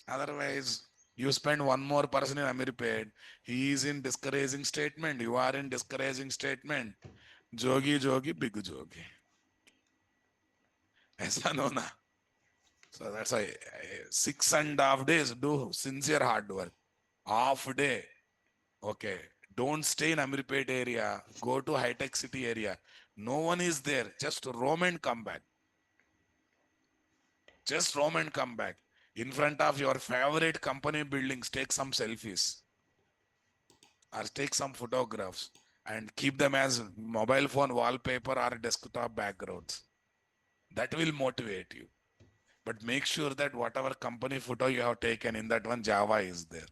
Otherwise, you spend one more person in Amirpet, he is in discouraging statement, you are in discouraging statement. Jogi, jogi, big jogi. Aisa no na. So that's why 6.5 days do sincere hard work. Half day. Okay. Don't stay in Amirpet area. Go to High Tech City area. No one is there. Just roam and come back. Just roam and come back. In front of your favorite company buildings, take some selfies or take some photographs and keep them as mobile phone wallpaper or desktop backgrounds. That will motivate you. But make sure that whatever company photo you have taken in that one, Java is there.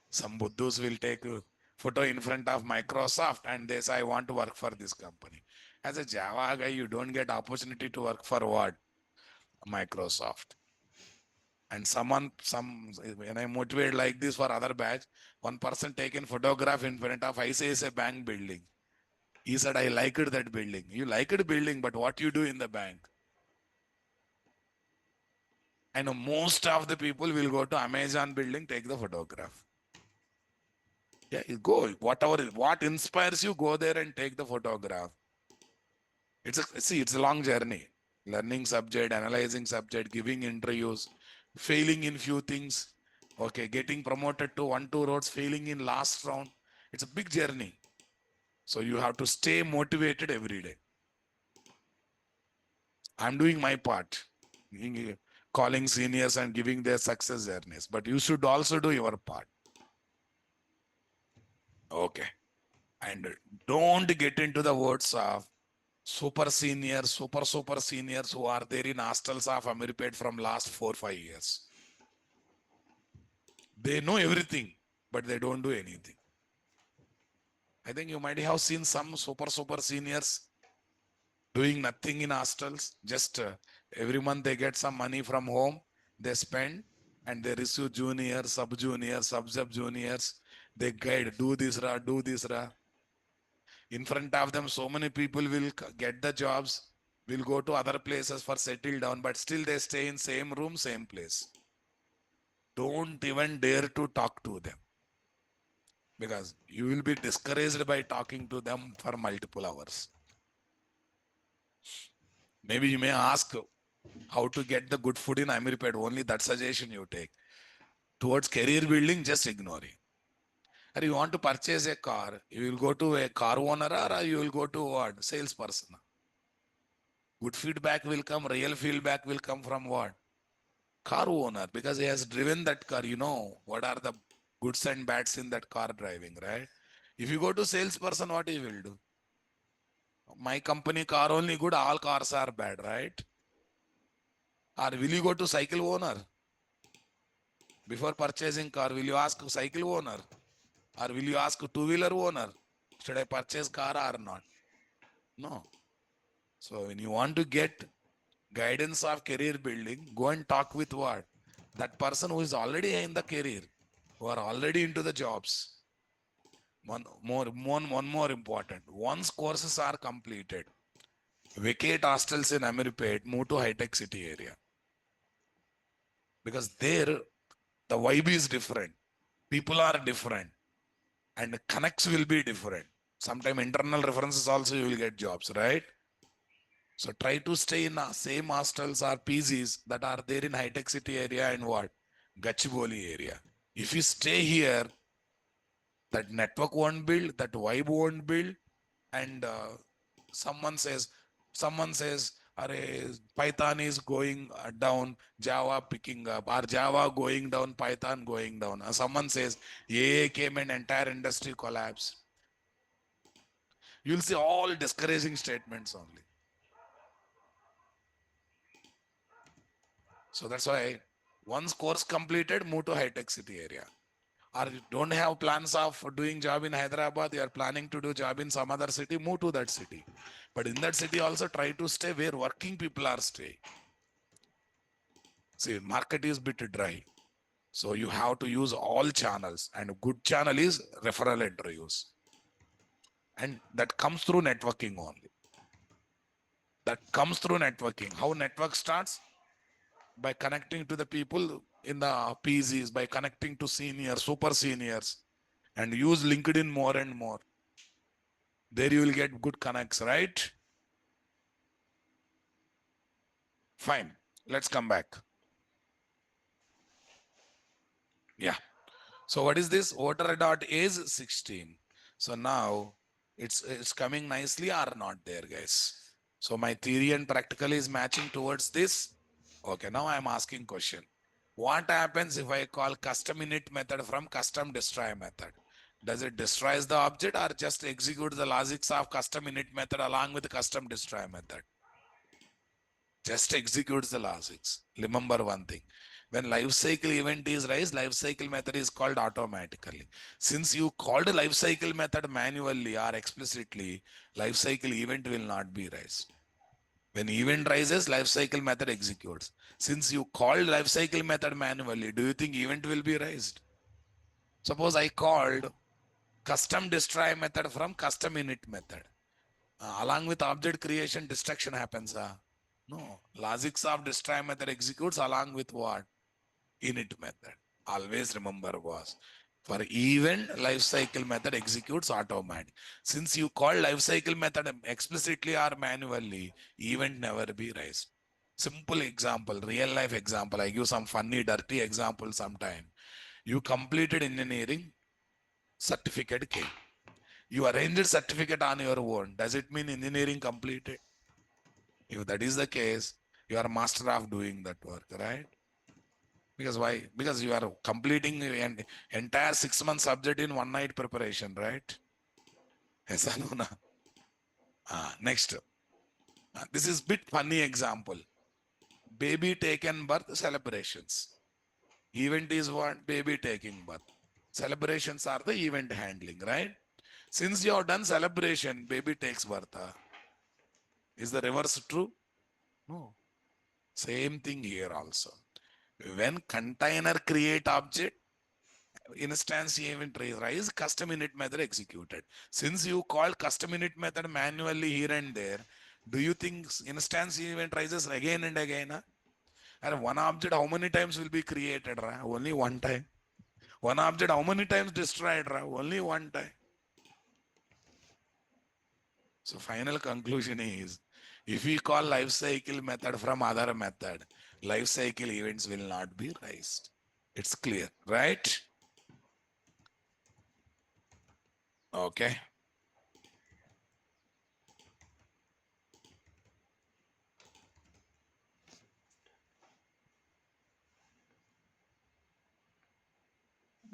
Some Buddhus will take a photo in front of Microsoft and they say, I want to work for this company. As a Java guy, you don't get opportunity to work for what? Microsoft. And when I motivate like this for other batch, one person taken photograph in front of ICICI Bank building. He said, I liked that building. You liked building, but what you do in the bank? And most of the people will go to Amazon building, take the photograph. Yeah, you go. What inspires you, go there and take the photograph. It's a long journey. Learning subject, analyzing subject, giving interviews, failing in few things. Okay, getting promoted to 1, 2 roads, failing in last round. It's a big journey. So you have to stay motivated every day. I'm doing my part, calling seniors and giving their success journeys. But you should also do your part. Okay. And don't get into the words of super seniors, super seniors who are there in hostels of Amirpet from last 4, 5 years. They know everything, but they don't do anything. I think you might have seen some super seniors doing nothing in hostels. Just every month they get some money from home, they spend, and they receive juniors, sub juniors. They guide, do this, ra, do this, ra. In front of them, so many people will get the jobs, will go to other places for settle down, but still they stay in same room, same place. Don't even dare to talk to them because you will be discouraged by talking to them for multiple hours. Maybe you may ask how to get the good food in Amirpet. Only that suggestion you take. Towards career building, just ignore it. Or you want to purchase a car, you will go to a car owner or you will go to what? Salesperson. Good feedback will come, real feedback will come from what? Car owner, because he has driven that car. You know what are the goods and bads in that car driving, right? If you go to salesperson, what he will do? My company car only good, all cars are bad, right? Or will you go to cycle owner? Before purchasing car, will you ask cycle owner? Or will you ask two-wheeler owner? Should I purchase car or not? No. So when you want to get guidance of career building, go and talk with what? That person who is already in the career, who are already into the jobs. One more important. Once courses are completed, vacate hostels in Amirpet, move to high-tech city area. Because there, the vibe is different. People are different. And the connects will be different. Sometimes internal references also you will get jobs, right? So try to stay in the same hostels or PGs that are there in high-tech city area and what? Gachibowli area. If you stay here, that network won't build, that vibe won't build, and someone says, Arey, Python is going down, Java picking up, or Java going down, Python going down. Someone says, AI came and entire industry collapse. You'll see all discouraging statements only. So that's why once course completed, move to high-tech city area. Or you don't have plans of doing job in Hyderabad, you are planning to do job in some other city, move to that city. But in that city also try to stay where working people are staying. See, market is bit dry. So you have to use all channels, and a good channel is referral interviews. And that comes through networking only. That comes through networking. How network starts? By connecting to the people in the PZs, by connecting to seniors, super seniors, and use LinkedIn more and more. There you will get good connects, right? Fine. Let's come back. Yeah. So what is this? Voter.age 16. So now it's coming nicely or not there, guys? So my theory and practical is matching towards this. Okay, now I'm asking question. What happens if I call custom init method from custom destroy method? Does it destroys the object or just execute the logics of custom init method along with the custom destroy method? Just executes the logics. Remember one thing. When life cycle event is raised, life cycle method is called automatically. Since you called life cycle method manually or explicitly, life cycle event will not be raised. When event rises, life cycle method executes. Since you called life cycle method manually, do you think event will be raised? Suppose I called custom destroy method from custom init method. Along with object creation, destruction happens. No. Logics of destroy method executes along with what? Init method. Always remember, boss. For event, lifecycle method executes automatic. Since you call lifecycle method explicitly or manually, event never be raised. Simple example, real life example. I give some funny, dirty example sometime. You completed engineering, certificate came. You arranged certificate on your own. Does it mean engineering completed? If that is the case, you are master of doing that work, right? Because why? Because you are completing an entire 6 month subject in one night preparation, right? Yes or no? Next. This is bit funny example. Baby taken birth celebrations. Event is what? Baby taking birth. Celebrations are the event handling, right? Since you have done celebration, baby takes birth. Is the reverse true? No. Same thing here also. When container create object, instance event rise, custom init method executed. Since you called custom init method manually here and there, do you think instance event rises again and again? And one object how many times will be created? Only one time. One object how many times destroyed? Only one time. So final conclusion is, if we call life cycle method from other method, life cycle events will not be raised. It's clear, right? Okay.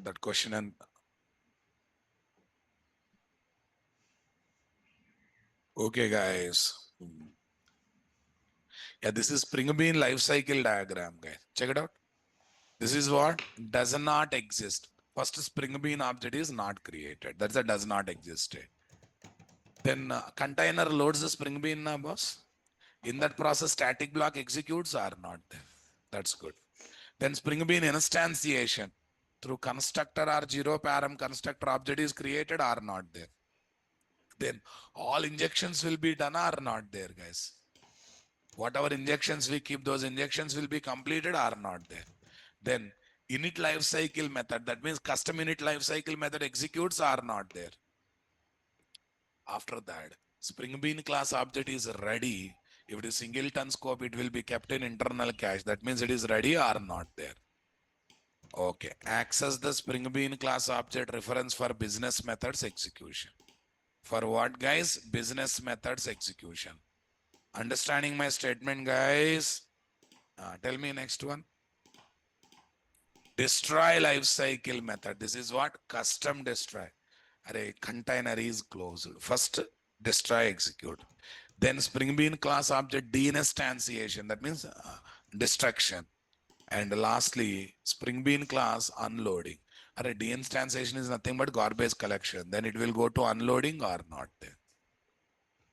That question and okay, guys. Yeah, this is Spring Bean life cycle diagram, guys. Check it out. This is what does not exist. First Spring Bean object is not created. That's a does not exist. Then container loads the Spring Bean, boss. In that process, static block executes or not there. That's good. Then Spring Bean instantiation through constructor or zero param constructor object is created or not there. Then all injections will be done or not there, guys. Whatever injections we keep, those injections will be completed or not there. Then init lifecycle method, that means custom init lifecycle method executes or not there. After that, Spring Bean class object is ready. If it is singleton scope, it will be kept in internal cache. That means it is ready or not there. Okay. Access the Spring Bean class object reference for business methods execution. For what, guys? Business methods execution. Understanding my statement, guys? Tell me next one. Destroy life cycle method. This is what? Custom destroy. Array container is closed. First, destroy execute. Then Spring Bean class object deinstantiation. That means destruction. And lastly, Spring Bean class unloading. Array deinstantiation is nothing but garbage collection. Then it will go to unloading or not there.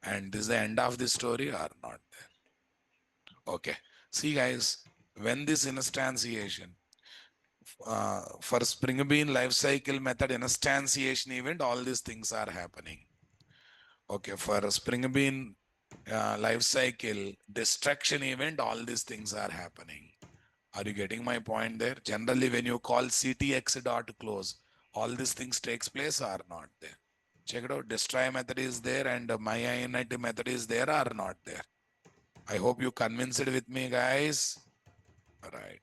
And this is the end of the story or not there. Okay. See, guys, when this instantiation for Spring Bean lifecycle method instantiation event, all these things are happening. Okay, for Spring Bean lifecycle destruction event, all these things are happening. Are you getting my point there? Generally, when you call ctx dot close, all these things takes place or not there. Check it out. Destroy method is there and my init method is there or not there. I hope you convinced with me, guys. All right.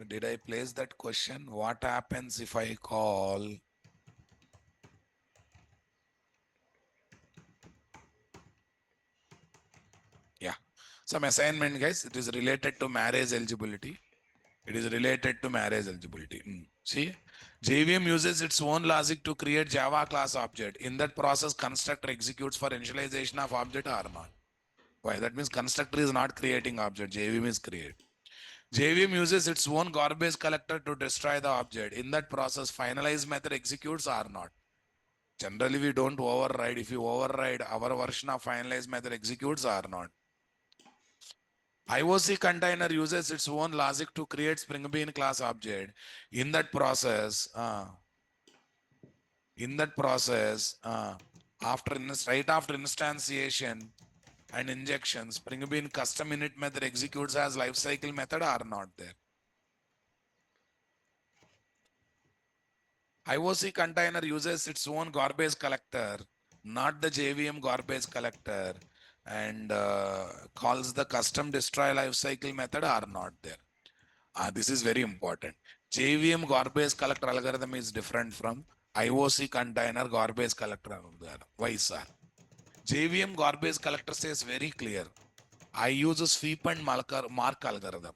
Did I place that question? What happens if I call? Yeah. Some assignment, guys. It is related to marriage eligibility. It is related to marriage eligibility. See, JVM uses its own logic to create Java class object. In that process, constructor executes for initialization of object or not. Why? That means constructor is not creating object. JVM is create. JVM uses its own garbage collector to destroy the object. In that process, finalize method executes or not. Generally, we don't override. If you override, our version of finalize method executes or not. IOC container uses its own logic to create Spring Bean class object. In that process, right after instantiation and injection, Spring Bean custom init method executes as lifecycle method or not there. IOC container uses its own garbage collector, not the JVM garbage collector, and calls the custom destroy lifecycle method are not there. This is very important. JVM garbage collector algorithm is different from IOC container garbage collector algorithm. Why, sir? JVM garbage collector says very clear. I use a sweep and mark algorithm.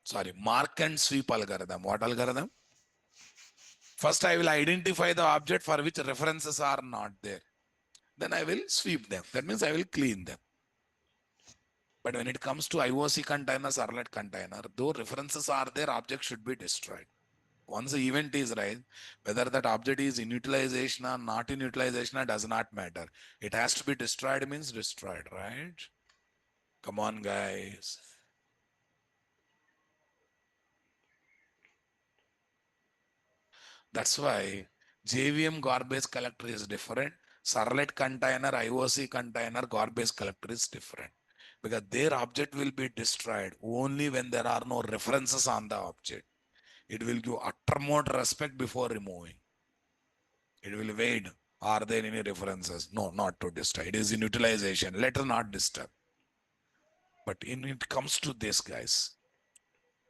Sorry, mark and sweep algorithm. What algorithm? First, I will identify the object for which references are not there. Then I will sweep them. That means I will clean them. But when it comes to IOC container, servlet container, though references are there, object should be destroyed. Once the event is raised, whether that object is in utilization or not in utilization does not matter. It has to be destroyed means destroyed, right? Come on, guys. That's why JVM garbage collector is different. Servlet container, IOC container, garbage collector is different. Because their object will be destroyed only when there are no references on the object. It will give uttermost respect before removing. It will wait. Are there any references? No, not to destroy. It is in utilization. Let us not disturb. But in it comes to this, guys,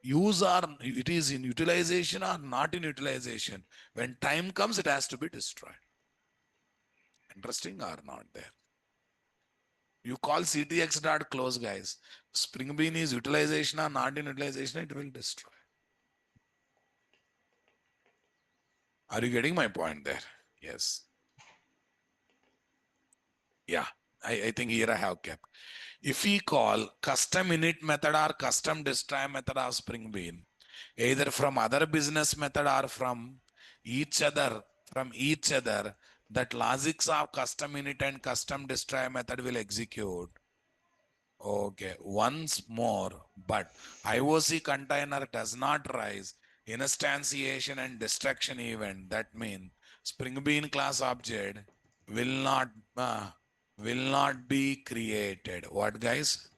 use or it is in utilization or not in utilization. When time comes, it has to be destroyed. Interesting or not there? You call CTX dot close, guys. Spring Bean is utilization or not in utilization, it will destroy. Are you getting my point there? Yes. Yeah, I think here I have kept. If we call custom init method or custom destroy method of Spring Bean, either from other business method or from each other, that logics of custom init and custom destroy method will execute. Okay, once more, but IOC container does not rise instantiation and destruction event. That means Spring Bean class object will not be created. What, guys?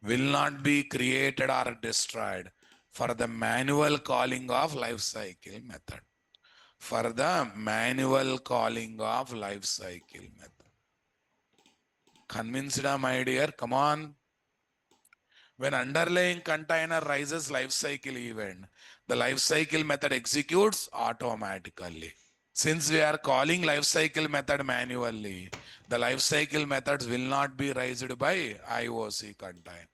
Will not be created or destroyed for the manual calling of life cycle method. For the manual calling of life cycle method. Convinced, my dear? Come on. When underlying container rises life cycle event, the life cycle method executes automatically. Since we are calling life cycle method manually, the life cycle methods will not be raised by IOC container.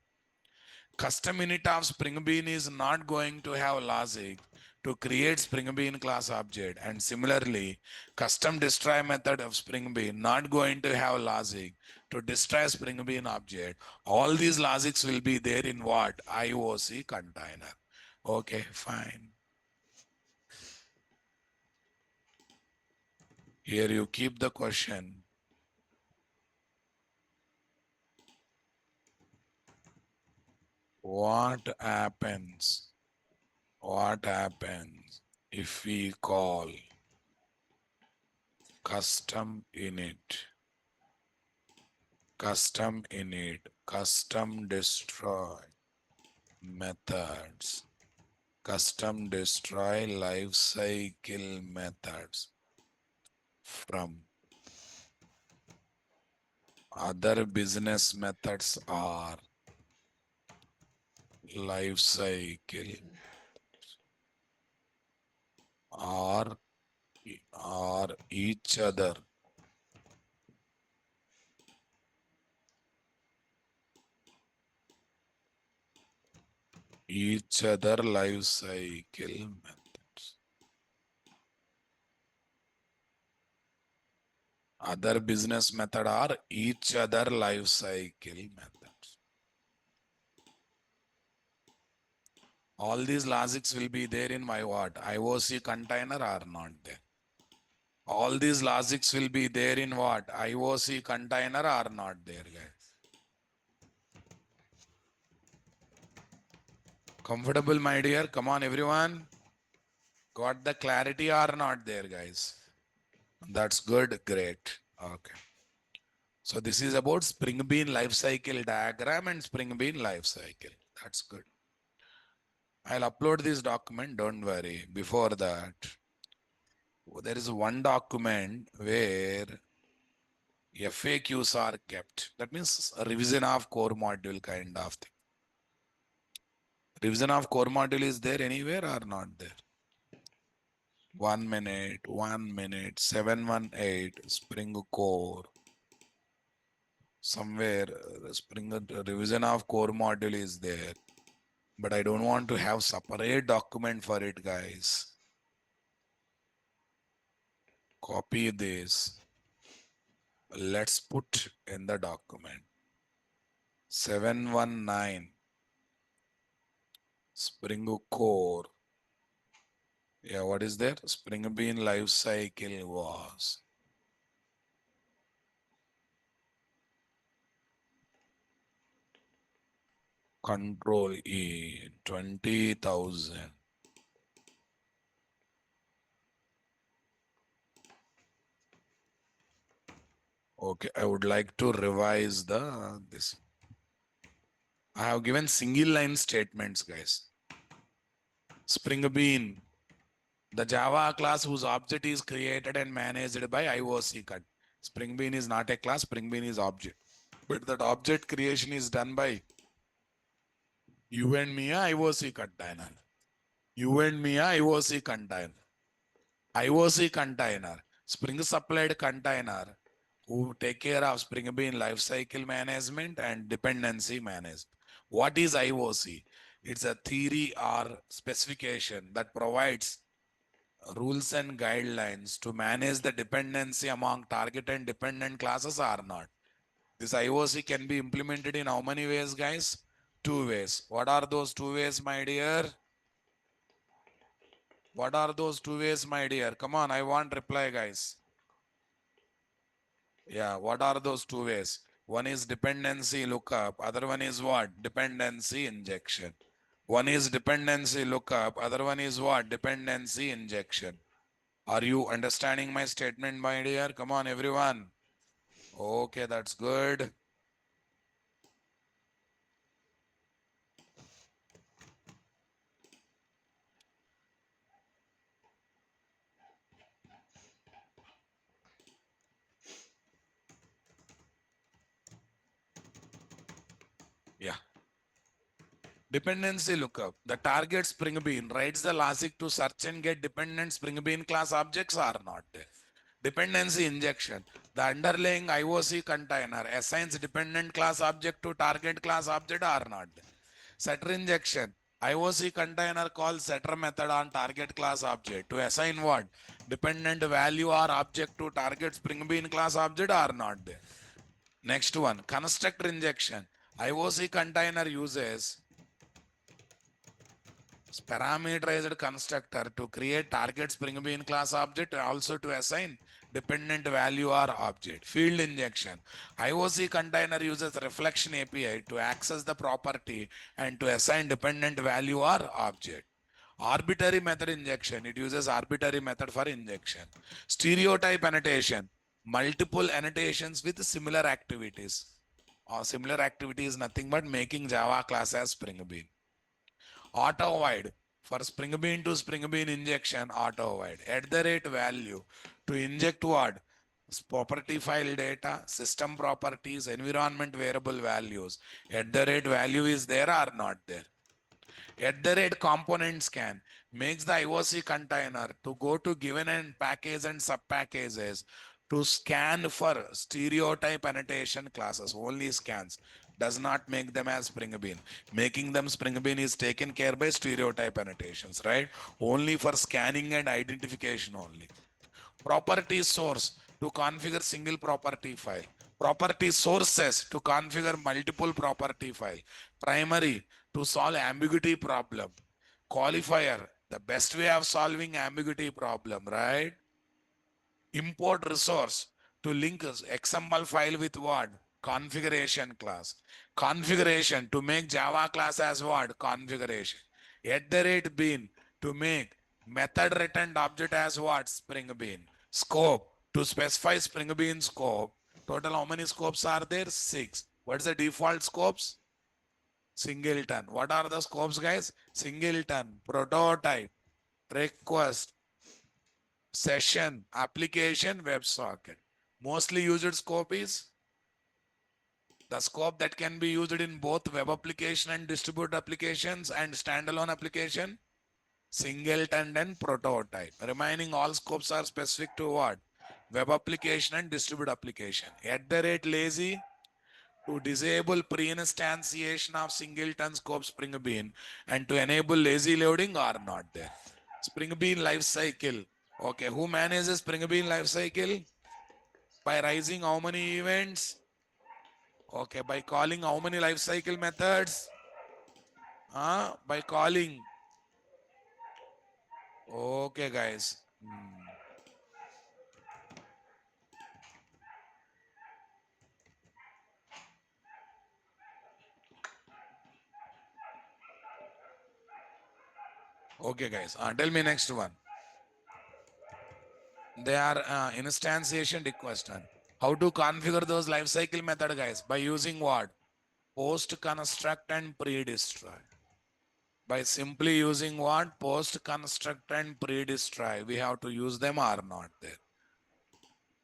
Custom init of Spring Bean is not going to have logic to create Spring Bean class object, and similarly, custom destroy method of Spring Bean not going to have logic to destroy Spring Bean object. All these logics will be there in what? IOC container. Okay, fine. Here you keep the question. What happens? What happens if we call custom init, custom destroy methods, custom destroy life cycle methods from other business methods or life cycle or each other life cycle methods. Other business method or each other life cycle methods. All these logics will be there in my what? IOC container or not there? All these logics will be there in what? IOC container or not there, guys? Comfortable, my dear? Come on, everyone. Got the clarity or not there, guys? That's good. Great. Okay. So this is about Spring Bean life cycle diagram and Spring Bean life cycle. That's good. I'll upload this document, don't worry. Before that, there is one document where FAQs are kept. That means a revision of core module kind of thing. Revision of core module is there anywhere or not there? 1 minute, 718 Spring Core. Somewhere Spring revision of core module is there. But I don't want to have separate document for it, guys. Copy this. Let's put in the document. 719 Spring Core. Yeah, what is there? Spring Bean life cycle was Control E 20,000. Okay, I would like to revise this. I have given single line statements, guys. Spring Bean, the Java class whose object is created and managed by IOC cut. Spring Bean is not a class, Spring Bean is object. But that object creation is done by you and me IOC container. You and me IOC container. IOC container. Spring supplied container who take care of Spring Bean lifecycle management and dependency management. What is IOC? It's a theory or specification that provides rules and guidelines to manage the dependency among target and dependent classes or not. This IOC can be implemented in how many ways, guys? Two ways. What are those two ways, my dear? What are those two ways, my dear? Come on, I want reply, guys. Yeah, what are those two ways? One is dependency lookup, other one is what? Dependency injection. One is dependency lookup, other one is what? Dependency injection. Are you understanding my statement, my dear? Come on, everyone. Okay, that's good. Yeah. Dependency lookup. The target Spring Bean writes the logic to search and get dependent Spring Bean class objects or not. Dependency injection. The underlying IOC container assigns dependent class object to target class object or not. Setter injection. IOC container calls setter method on target class object to assign what? Dependent value or object to target Spring Bean class object or not. Next one, constructor injection. IOC container uses parameterized constructor to create target Spring Bean class object, also to assign dependent value or object. Field injection. IOC container uses reflection API to access the property and to assign dependent value or object. Arbitrary method injection. It uses arbitrary method for injection. Stereotype annotation. Multiple annotations with similar activities. Similar activity is nothing but making Java class as Spring Bean. Auto void for Spring Bean to Spring Bean injection, auto void at the rate value to inject what? Property file data, system properties, environment variable values. At the rate value is there or not there? At the rate component scan makes the IOC container to go to given and package and sub packages to scan for stereotype annotation classes, only scans, does not make them as Spring Bean. Making them Spring Bean is taken care by stereotype annotations, right? Only for scanning and identification only. Property source to configure single property file. Property sources to configure multiple property file. Primary to solve ambiguity problem. Qualifier, the best way of solving ambiguity problem, right? Import resource to link XML file with what? Configuration class. Configuration to make Java class as what? Configuration. At the rate bean to make method returned object as what? Spring Bean. Scope to specify Spring Bean scope. Total how many scopes are there? 6. What's the default scopes? Singleton. What are the scopes, guys? Singleton, prototype, request, session, application, WebSocket. Mostly used scope is the scope that can be used in both web application and distributed applications and standalone application. Singleton and prototype. Remaining all scopes are specific to what? Web application and distributed application. At the rate lazy to disable pre-instantiation of singleton scope Spring Bean and to enable lazy loading are not there. Spring Bean life cycle. Okay, who manages Spring Bean life cycle? By raising how many events? Okay, by calling how many life cycle methods? By calling. Okay, guys. Okay, guys. Tell me next one. They are instantiation request. How to configure those lifecycle method, guys? By using what? Post construct and pre-destroy. By simply using what? Post construct and pre-destroy. We have to use them or not there.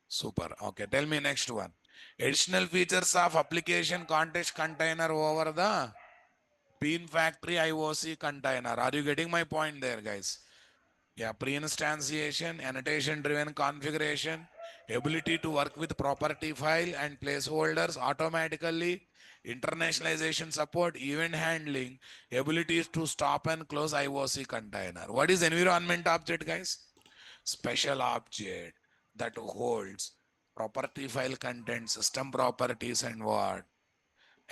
Super. Okay. Tell me next one. Additional features of application context container over the Bean Factory IOC container. Are you getting my point there, guys? Yeah, pre-instantiation, annotation-driven configuration, ability to work with property file and placeholders automatically, internationalization support, event handling, abilities to stop and close IOC container. What is environment object, guys? Special object that holds property file content, system properties, and what?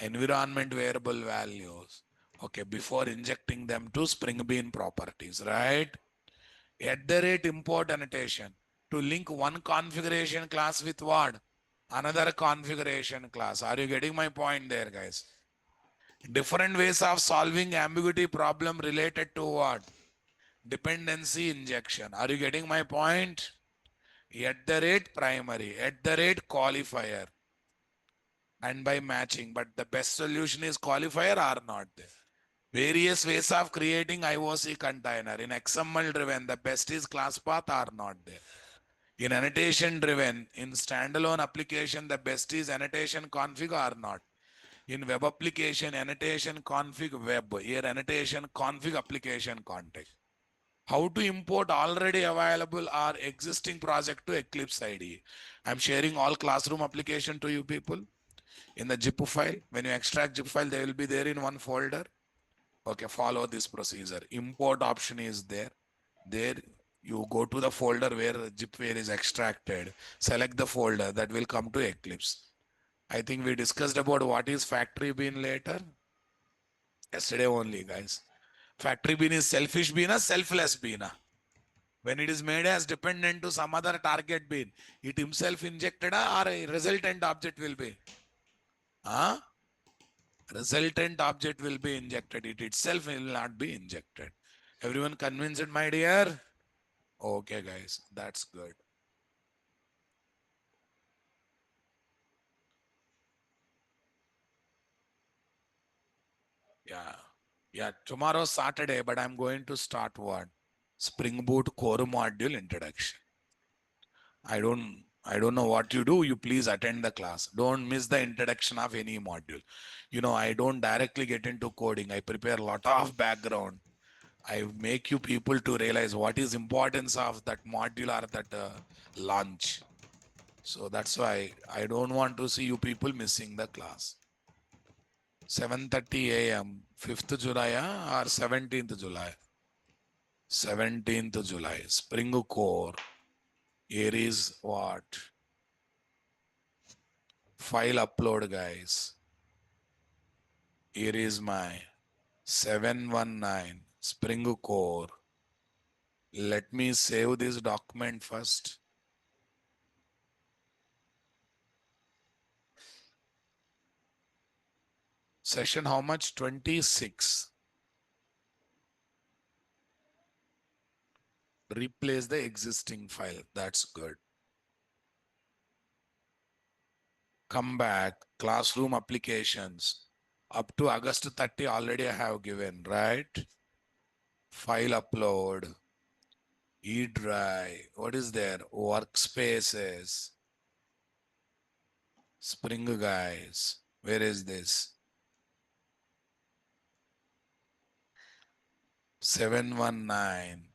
Environment variable values. Okay, before injecting them to Spring Bean properties, right? At the rate import annotation to link one configuration class with what? Another configuration class. Are you getting my point there, guys? Different ways of solving ambiguity problem related to what? Dependency injection. Are you getting my point? At the rate primary, at the rate qualifier, and by matching. But the best solution is qualifier or not there. Various ways of creating IOC container. In XML driven, the best is class path or not there. In annotation driven, in standalone application, the best is annotation config or not. In web application, annotation config web. Here annotation config application context. How to import already available or existing project to Eclipse IDE. I'm sharing all classroom application to you people. In the zip file, when you extract zip file, they will be there in one folder. Okay, follow this procedure. Import option is there. There you go to the folder where zipware is extracted. Select the folder that will come to Eclipse. I think we discussed about what is factory bean later. Yesterday only, guys. Factory bean is selfish bean or selfless bean. When it is made as dependent to some other target bean, it himself injected or a resultant object will be. Huh? Resultant object will be injected. It itself will not be injected. Everyone convinced, my dear? Okay, guys, that's good. Yeah. Yeah, tomorrow Saturday, but I'm going to start what? Spring Boot core module introduction. I don't know what you do. You please attend the class. Don't miss the introduction of any module. You know, I don't directly get into coding. I prepare a lot of background. I make you people to realize what is importance of that module or that launch. So that's why I don't want to see you people missing the class. 7:30 a.m. 5th July or 17th July? 17th July. Spring Core. Here is what? File upload, guys. Here is my 719 Spring Core. Let me save this document first. Session how much? 26. Replace the existing file. That's good. Come back. Classroom applications. Up to August 30 already I have given, right? File upload, E-Drive, what is there? Workspaces, Spring guys, where is this? 719.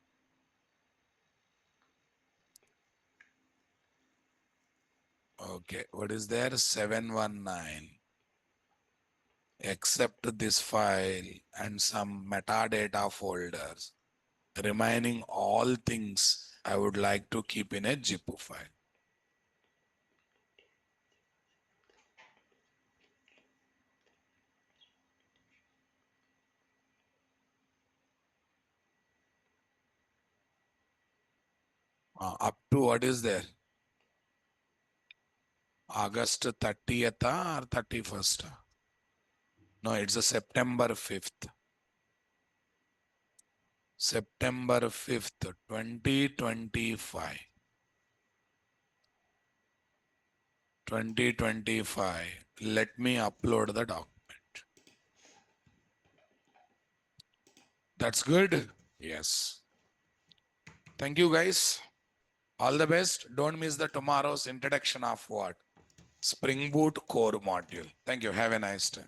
Okay, what is there? 719. Except this file and some metadata folders. Remaining all things I would like to keep in a zip file. Up to what is there? August 30th or 31st? No, it's a September 5th. September 5th, 2025. 2025. Let me upload the document. That's good? Yes. Thank you, guys. All the best. Don't miss the tomorrow's introduction of what? Spring Boot core module. Thank you. Have a nice day.